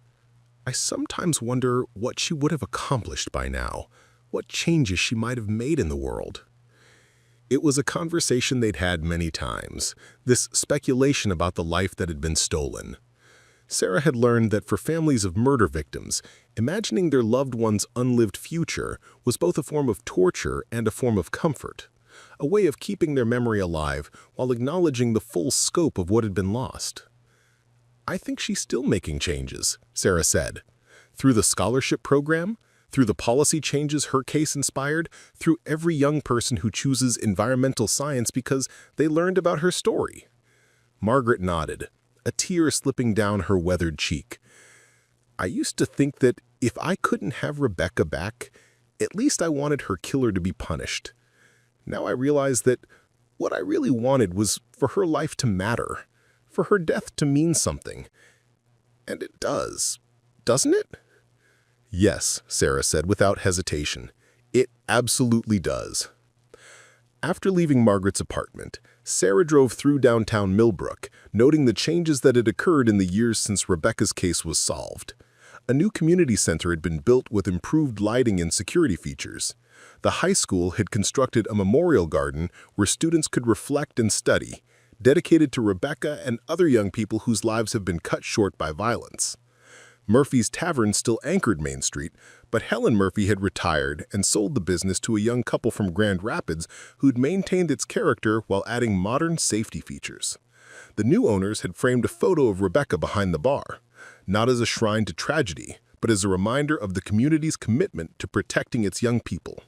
I sometimes wonder what she would have accomplished by now, what changes she might have made in the world. It was a conversation they'd had many times, this speculation about the life that had been stolen. Sarah had learned that for families of murder victims, imagining their loved one's unlived future was both a form of torture and a form of comfort, a way of keeping their memory alive while acknowledging the full scope of what had been lost. I think she's still making changes, Sarah said. Through the scholarship program, through the policy changes her case inspired, through every young person who chooses environmental science because they learned about her story. Margaret nodded, a tear slipping down her weathered cheek. I used to think that if I couldn't have Rebecca back, at least I wanted her killer to be punished. Now I realize that what I really wanted was for her life to matter, for her death to mean something. And it does, doesn't it? Yes, Sarah said without hesitation. It absolutely does. After leaving Margaret's apartment, Sarah drove through downtown Millbrook, noting the changes that had occurred in the years since Rebecca's case was solved. A new community center had been built with improved lighting and security features. The high school had constructed a memorial garden where students could reflect and study, dedicated to Rebecca and other young people whose lives have been cut short by violence. Murphy's Tavern still anchored Main Street, but Helen Murphy had retired and sold the business to a young couple from Grand Rapids who'd maintained its character while adding modern safety features. The new owners had framed a photo of Rebecca behind the bar, not as a shrine to tragedy, but as a reminder of the community's commitment to protecting its young people.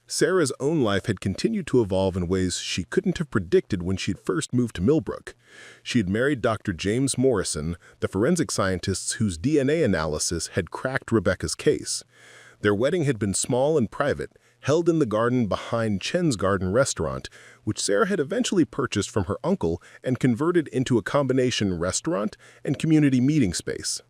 Sarah's own life had continued to evolve in ways she couldn't have predicted when she'd first moved to Millbrook. She had married Dr. James Morrison, the forensic scientist whose DNA analysis had cracked Rebecca's case. Their wedding had been small and private, held in the garden behind Chen's Garden restaurant, which Sarah had eventually purchased from her uncle and converted into a combination restaurant and community meeting space.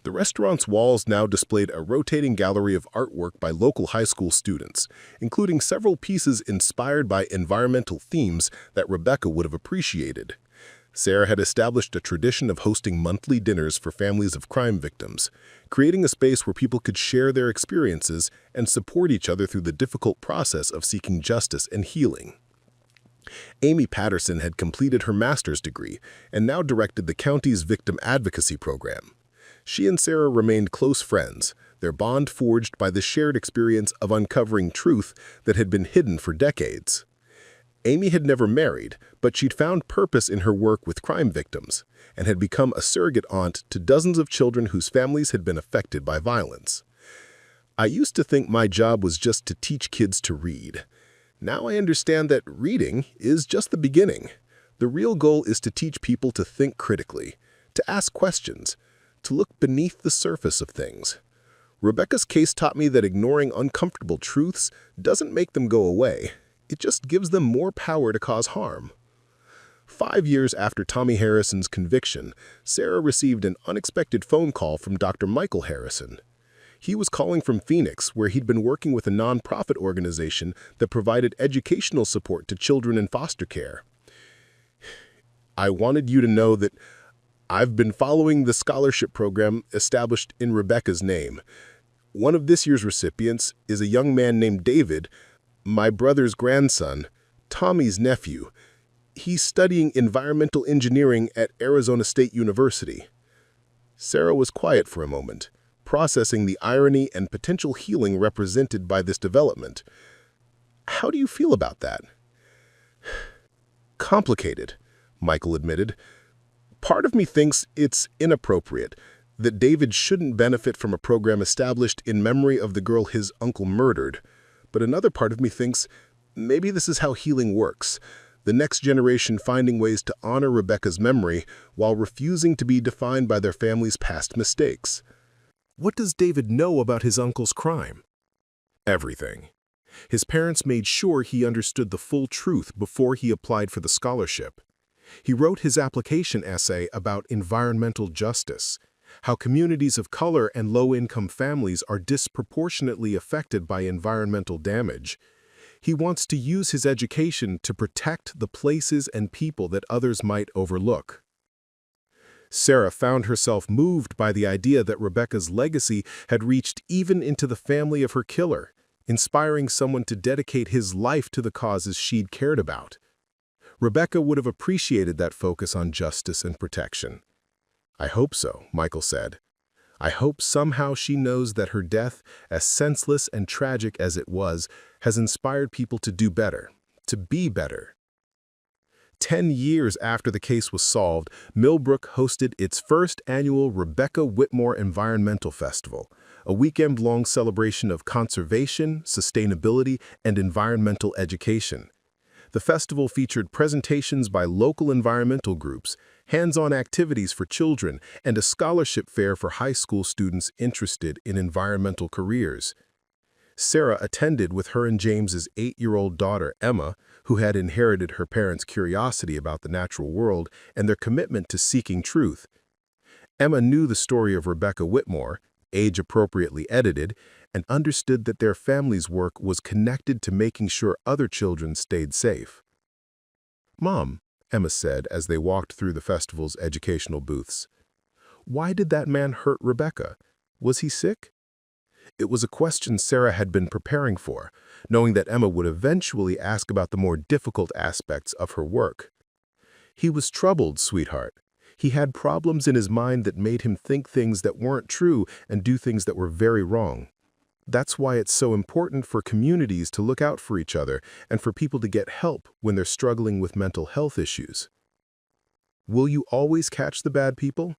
The restaurant's walls now displayed a rotating gallery of artwork by local high school students, including several pieces inspired by environmental themes that Rebecca would have appreciated. Sarah had established a tradition of hosting monthly dinners for families of crime victims, creating a space where people could share their experiences and support each other through the difficult process of seeking justice and healing. Amy Patterson had completed her master's degree and now directed the county's victim advocacy program. She and Sarah remained close friends, their bond forged by the shared experience of uncovering truth that had been hidden for decades. Amy had never married, but she'd found purpose in her work with crime victims and had become a surrogate aunt to dozens of children whose families had been affected by violence. "I used to think my job was just to teach kids to read. Now I understand that reading is just the beginning. The real goal is to teach people to think critically, to ask questions, to look beneath the surface of things. Rebecca's case taught me that ignoring uncomfortable truths doesn't make them go away. It just gives them more power to cause harm." 5 years after Tommy Harrison's conviction, Sarah received an unexpected phone call from Dr. Michael Harrison. He was calling from Phoenix, where he'd been working with a nonprofit organization that provided educational support to children in foster care. "I wanted you to know that I've been following the scholarship program established in Rebecca's name. One of this year's recipients is a young man named David, my brother's grandson, Tommy's nephew. He's studying environmental engineering at Arizona State University." Sarah was quiet for a moment, processing the irony and potential healing represented by this development. "How do you feel about that?" "Complicated," Michael admitted. "Part of me thinks it's inappropriate, that David shouldn't benefit from a program established in memory of the girl his uncle murdered. But another part of me thinks maybe this is how healing works, the next generation finding ways to honor Rebecca's memory while refusing to be defined by their family's past mistakes." "What does David know about his uncle's crime?" "Everything. His parents made sure he understood the full truth before he applied for the scholarship. He wrote his application essay about environmental justice, how communities of color and low-income families are disproportionately affected by environmental damage. He wants to use his education to protect the places and people that others might overlook." Sarah found herself moved by the idea that Rebecca's legacy had reached even into the family of her killer, inspiring someone to dedicate his life to the causes she'd cared about. Rebecca would have appreciated that focus on justice and protection. "I hope so," Michael said. "I hope somehow she knows that her death, as senseless and tragic as it was, has inspired people to do better, to be better." 10 years after the case was solved, Millbrook hosted its first annual Rebecca Whitmore Environmental Festival, a weekend-long celebration of conservation, sustainability, and environmental education. The festival featured presentations by local environmental groups, hands-on activities for children, and a scholarship fair for high school students interested in environmental careers. Sarah attended with her and James's 8-year-old daughter, Emma, who had inherited her parents' curiosity about the natural world and their commitment to seeking truth. Emma knew the story of Rebecca Whitmore, age-appropriately edited, and understood that their family's work was connected to making sure other children stayed safe. "Mom," Emma said as they walked through the festival's educational booths, "why did that man hurt Rebecca? Was he sick?" It was a question Sarah had been preparing for, knowing that Emma would eventually ask about the more difficult aspects of her work. "He was troubled, sweetheart. He had problems in his mind that made him think things that weren't true and do things that were very wrong. That's why it's so important for communities to look out for each other and for people to get help when they're struggling with mental health issues." "Will you always catch the bad people?"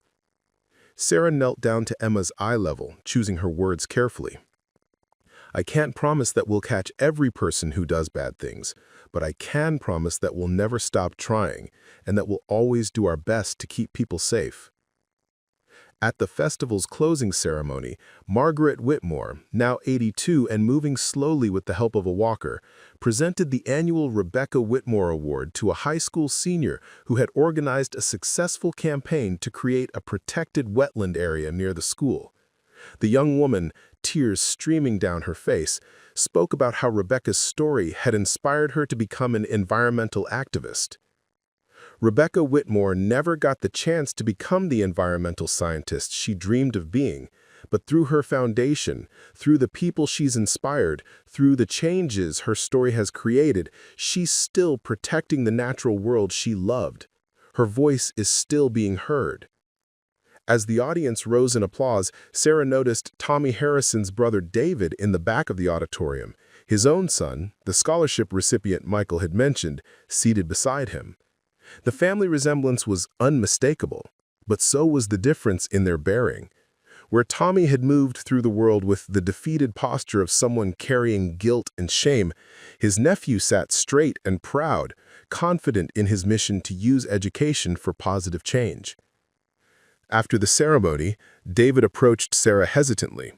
Sarah knelt down to Emma's eye level, choosing her words carefully. I can't promise that we'll catch every person who does bad things, but I can promise that we'll never stop trying and that we'll always do our best to keep people safe. At the festival's closing ceremony, Margaret Whitmore, now 82 and moving slowly with the help of a walker, presented the annual Rebecca Whitmore Award to a high school senior who had organized a successful campaign to create a protected wetland area near the school. The young woman, tears streaming down her face, spoke about how Rebecca's story had inspired her to become an environmental activist. Rebecca Whitmore never got the chance to become the environmental scientist she dreamed of being, but through her foundation, through the people she's inspired, through the changes her story has created, she's still protecting the natural world she loved. Her voice is still being heard. As the audience rose in applause, Sarah noticed Tommy Harrison's brother David in the back of the auditorium, his own son, the scholarship recipient Michael had mentioned, seated beside him. The family resemblance was unmistakable, but so was the difference in their bearing. Where Tommy had moved through the world with the defeated posture of someone carrying guilt and shame, his nephew sat straight and proud, confident in his mission to use education for positive change. After the ceremony, David approached Sarah hesitantly.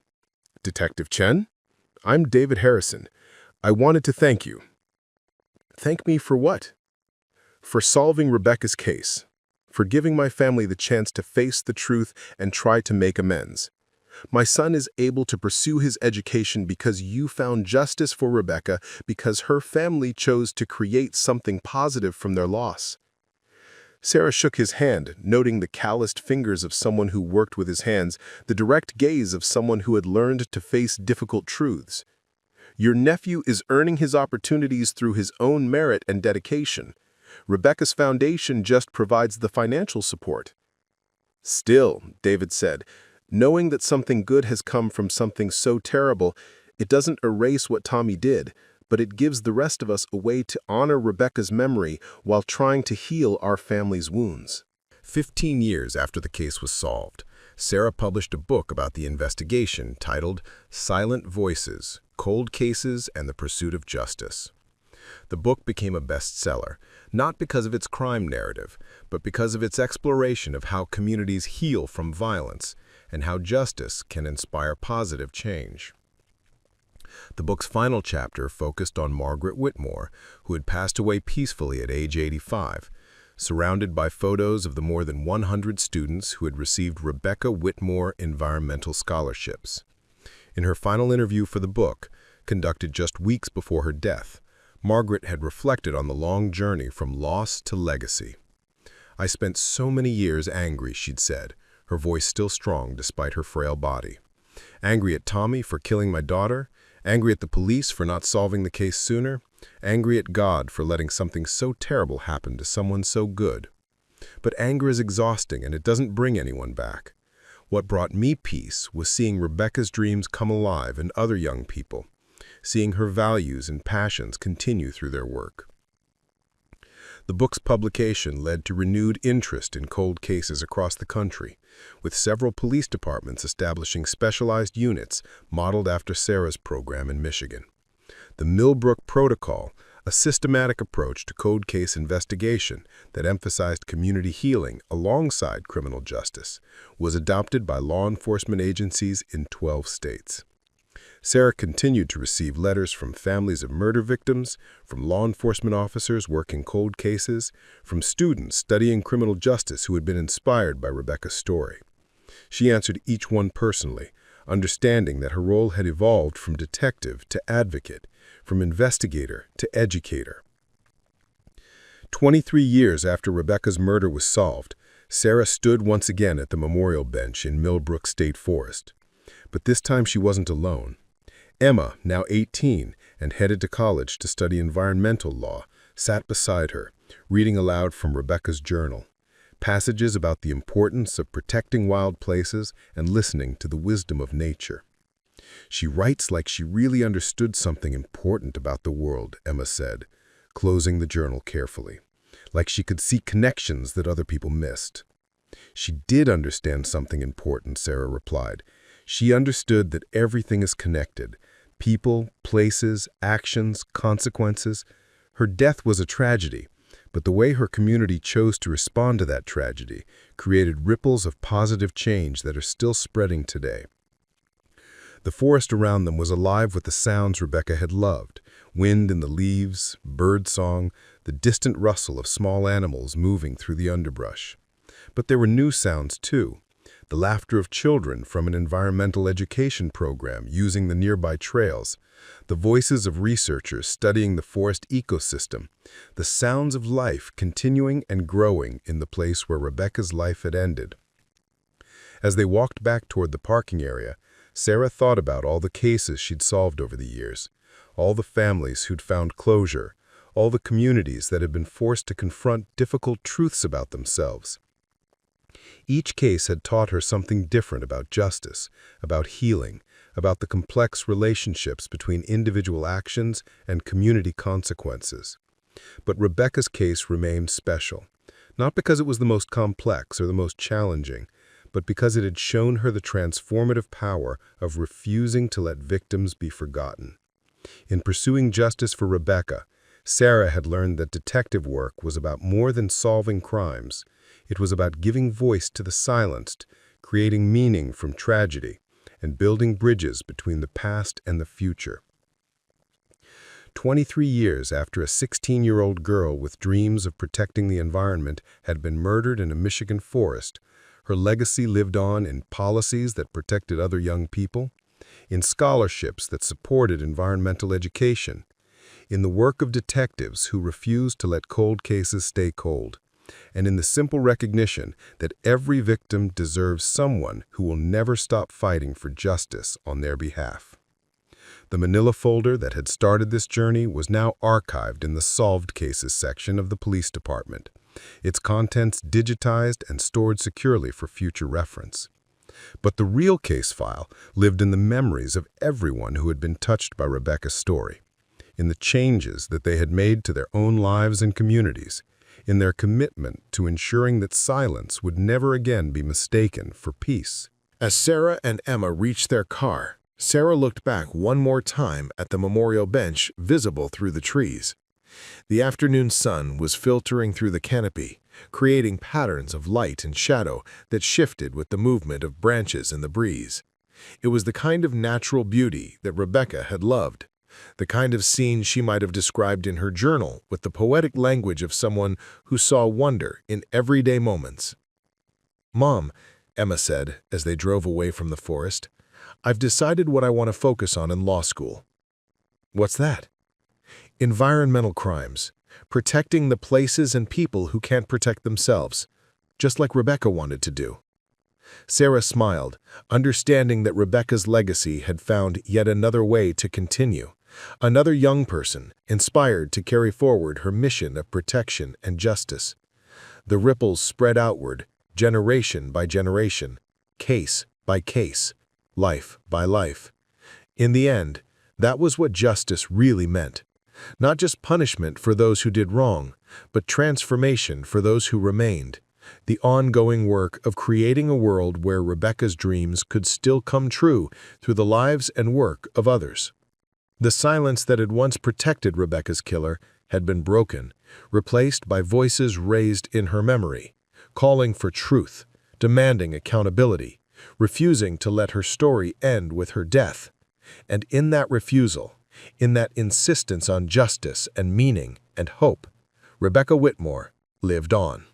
"Detective Chen? I'm David Harrison. I wanted to thank you." "Thank me for what?" "For solving Rebecca's case, for giving my family the chance to face the truth and try to make amends. My son is able to pursue his education because you found justice for Rebecca, because her family chose to create something positive from their loss." Sarah shook his hand, noting the calloused fingers of someone who worked with his hands, the direct gaze of someone who had learned to face difficult truths. "Your nephew is earning his opportunities through his own merit and dedication. Rebecca's foundation just provides the financial support." "Still," David said, "knowing that something good has come from something so terrible, it doesn't erase what Tommy did, but it gives the rest of us a way to honor Rebecca's memory while trying to heal our family's wounds." 15 years after the case was solved, Sarah published a book about the investigation titled Silent Voices, Cold Cases and the Pursuit of Justice. The book became a bestseller, not because of its crime narrative, but because of its exploration of how communities heal from violence and how justice can inspire positive change. The book's final chapter focused on Margaret Whitmore, who had passed away peacefully at age 85, surrounded by photos of the more than 100 students who had received Rebecca Whitmore environmental scholarships. In her final interview for the book, conducted just weeks before her death, Margaret had reflected on the long journey from loss to legacy. "I spent so many years angry," she'd said, her voice still strong despite her frail body. "Angry at Tommy for killing my daughter, angry at the police for not solving the case sooner, angry at God for letting something so terrible happen to someone so good. But anger is exhausting and it doesn't bring anyone back. What brought me peace was seeing Rebecca's dreams come alive in other young people, seeing her values and passions continue through their work." The book's publication led to renewed interest in cold cases across the country, with several police departments establishing specialized units modeled after Sarah's program in Michigan. The Millbrook Protocol, a systematic approach to cold case investigation that emphasized community healing alongside criminal justice, was adopted by law enforcement agencies in 12 states. Sarah continued to receive letters from families of murder victims, from law enforcement officers working cold cases, from students studying criminal justice who had been inspired by Rebecca's story. She answered each one personally, understanding that her role had evolved from detective to advocate, from investigator to educator. 23 years after Rebecca's murder was solved, Sarah stood once again at the memorial bench in Millbrook State Forest. But this time she wasn't alone. Emma, now 18 and headed to college to study environmental law, sat beside her, reading aloud from Rebecca's journal, passages about the importance of protecting wild places and listening to the wisdom of nature. "She writes like she really understood something important about the world," Emma said, closing the journal carefully, "like she could see connections that other people missed." "She did understand something important," Sarah replied. "She understood that everything is connected. People, places, actions, consequences. Her death was a tragedy, but the way her community chose to respond to that tragedy created ripples of positive change that are still spreading today. The forest around them was alive with the sounds Rebecca had loved: wind in the leaves, bird song, the distant rustle of small animals moving through the underbrush. But there were new sounds too: the laughter of children from an environmental education program using the nearby trails, the voices of researchers studying the forest ecosystem, the sounds of life continuing and growing in the place where Rebecca's life had ended. As they walked back toward the parking area, Sarah thought about all the cases she'd solved over the years, all the families who'd found closure, all the communities that had been forced to confront difficult truths about themselves. Each case had taught her something different about justice, about healing, about the complex relationships between individual actions and community consequences. But Rebecca's case remained special, not because it was the most complex or the most challenging, but because it had shown her the transformative power of refusing to let victims be forgotten. In pursuing justice for Rebecca, Sarah had learned that detective work was about more than solving crimes. It was about giving voice to the silenced, creating meaning from tragedy, and building bridges between the past and the future. 23 years after a 16-year-old girl with dreams of protecting the environment had been murdered in a Michigan forest, her legacy lived on in policies that protected other young people, in scholarships that supported environmental education, in the work of detectives who refused to let cold cases stay cold, and in the simple recognition that every victim deserves someone who will never stop fighting for justice on their behalf. The manila folder that had started this journey was now archived in the Solved Cases section of the police department, its contents digitized and stored securely for future reference. But the real case file lived in the memories of everyone who had been touched by Rebecca's story, in the changes that they had made to their own lives and communities, in their commitment to ensuring that silence would never again be mistaken for peace. As Sarah and Emma reached their car, Sarah looked back one more time at the memorial bench visible through the trees. The afternoon sun was filtering through the canopy, creating patterns of light and shadow that shifted with the movement of branches in the breeze. It was the kind of natural beauty that Rebecca had loved, the kind of scene she might have described in her journal with the poetic language of someone who saw wonder in everyday moments. "Mom," Emma said as they drove away from the forest, "I've decided what I want to focus on in law school." "What's that?" "Environmental crimes, protecting the places and people who can't protect themselves, just like Rebecca wanted to do." Sarah smiled, understanding that Rebecca's legacy had found yet another way to continue, another young person inspired to carry forward her mission of protection and justice. The ripples spread outward, generation by generation, case by case, life by life. In the end, that was what justice really meant. Not just punishment for those who did wrong, but transformation for those who remained. The ongoing work of creating a world where Rebecca's dreams could still come true through the lives and work of others. The silence that had once protected Rebecca's killer had been broken, replaced by voices raised in her memory, calling for truth, demanding accountability, refusing to let her story end with her death. And in that refusal, in that insistence on justice and meaning and hope, Rebecca Whitmore lived on.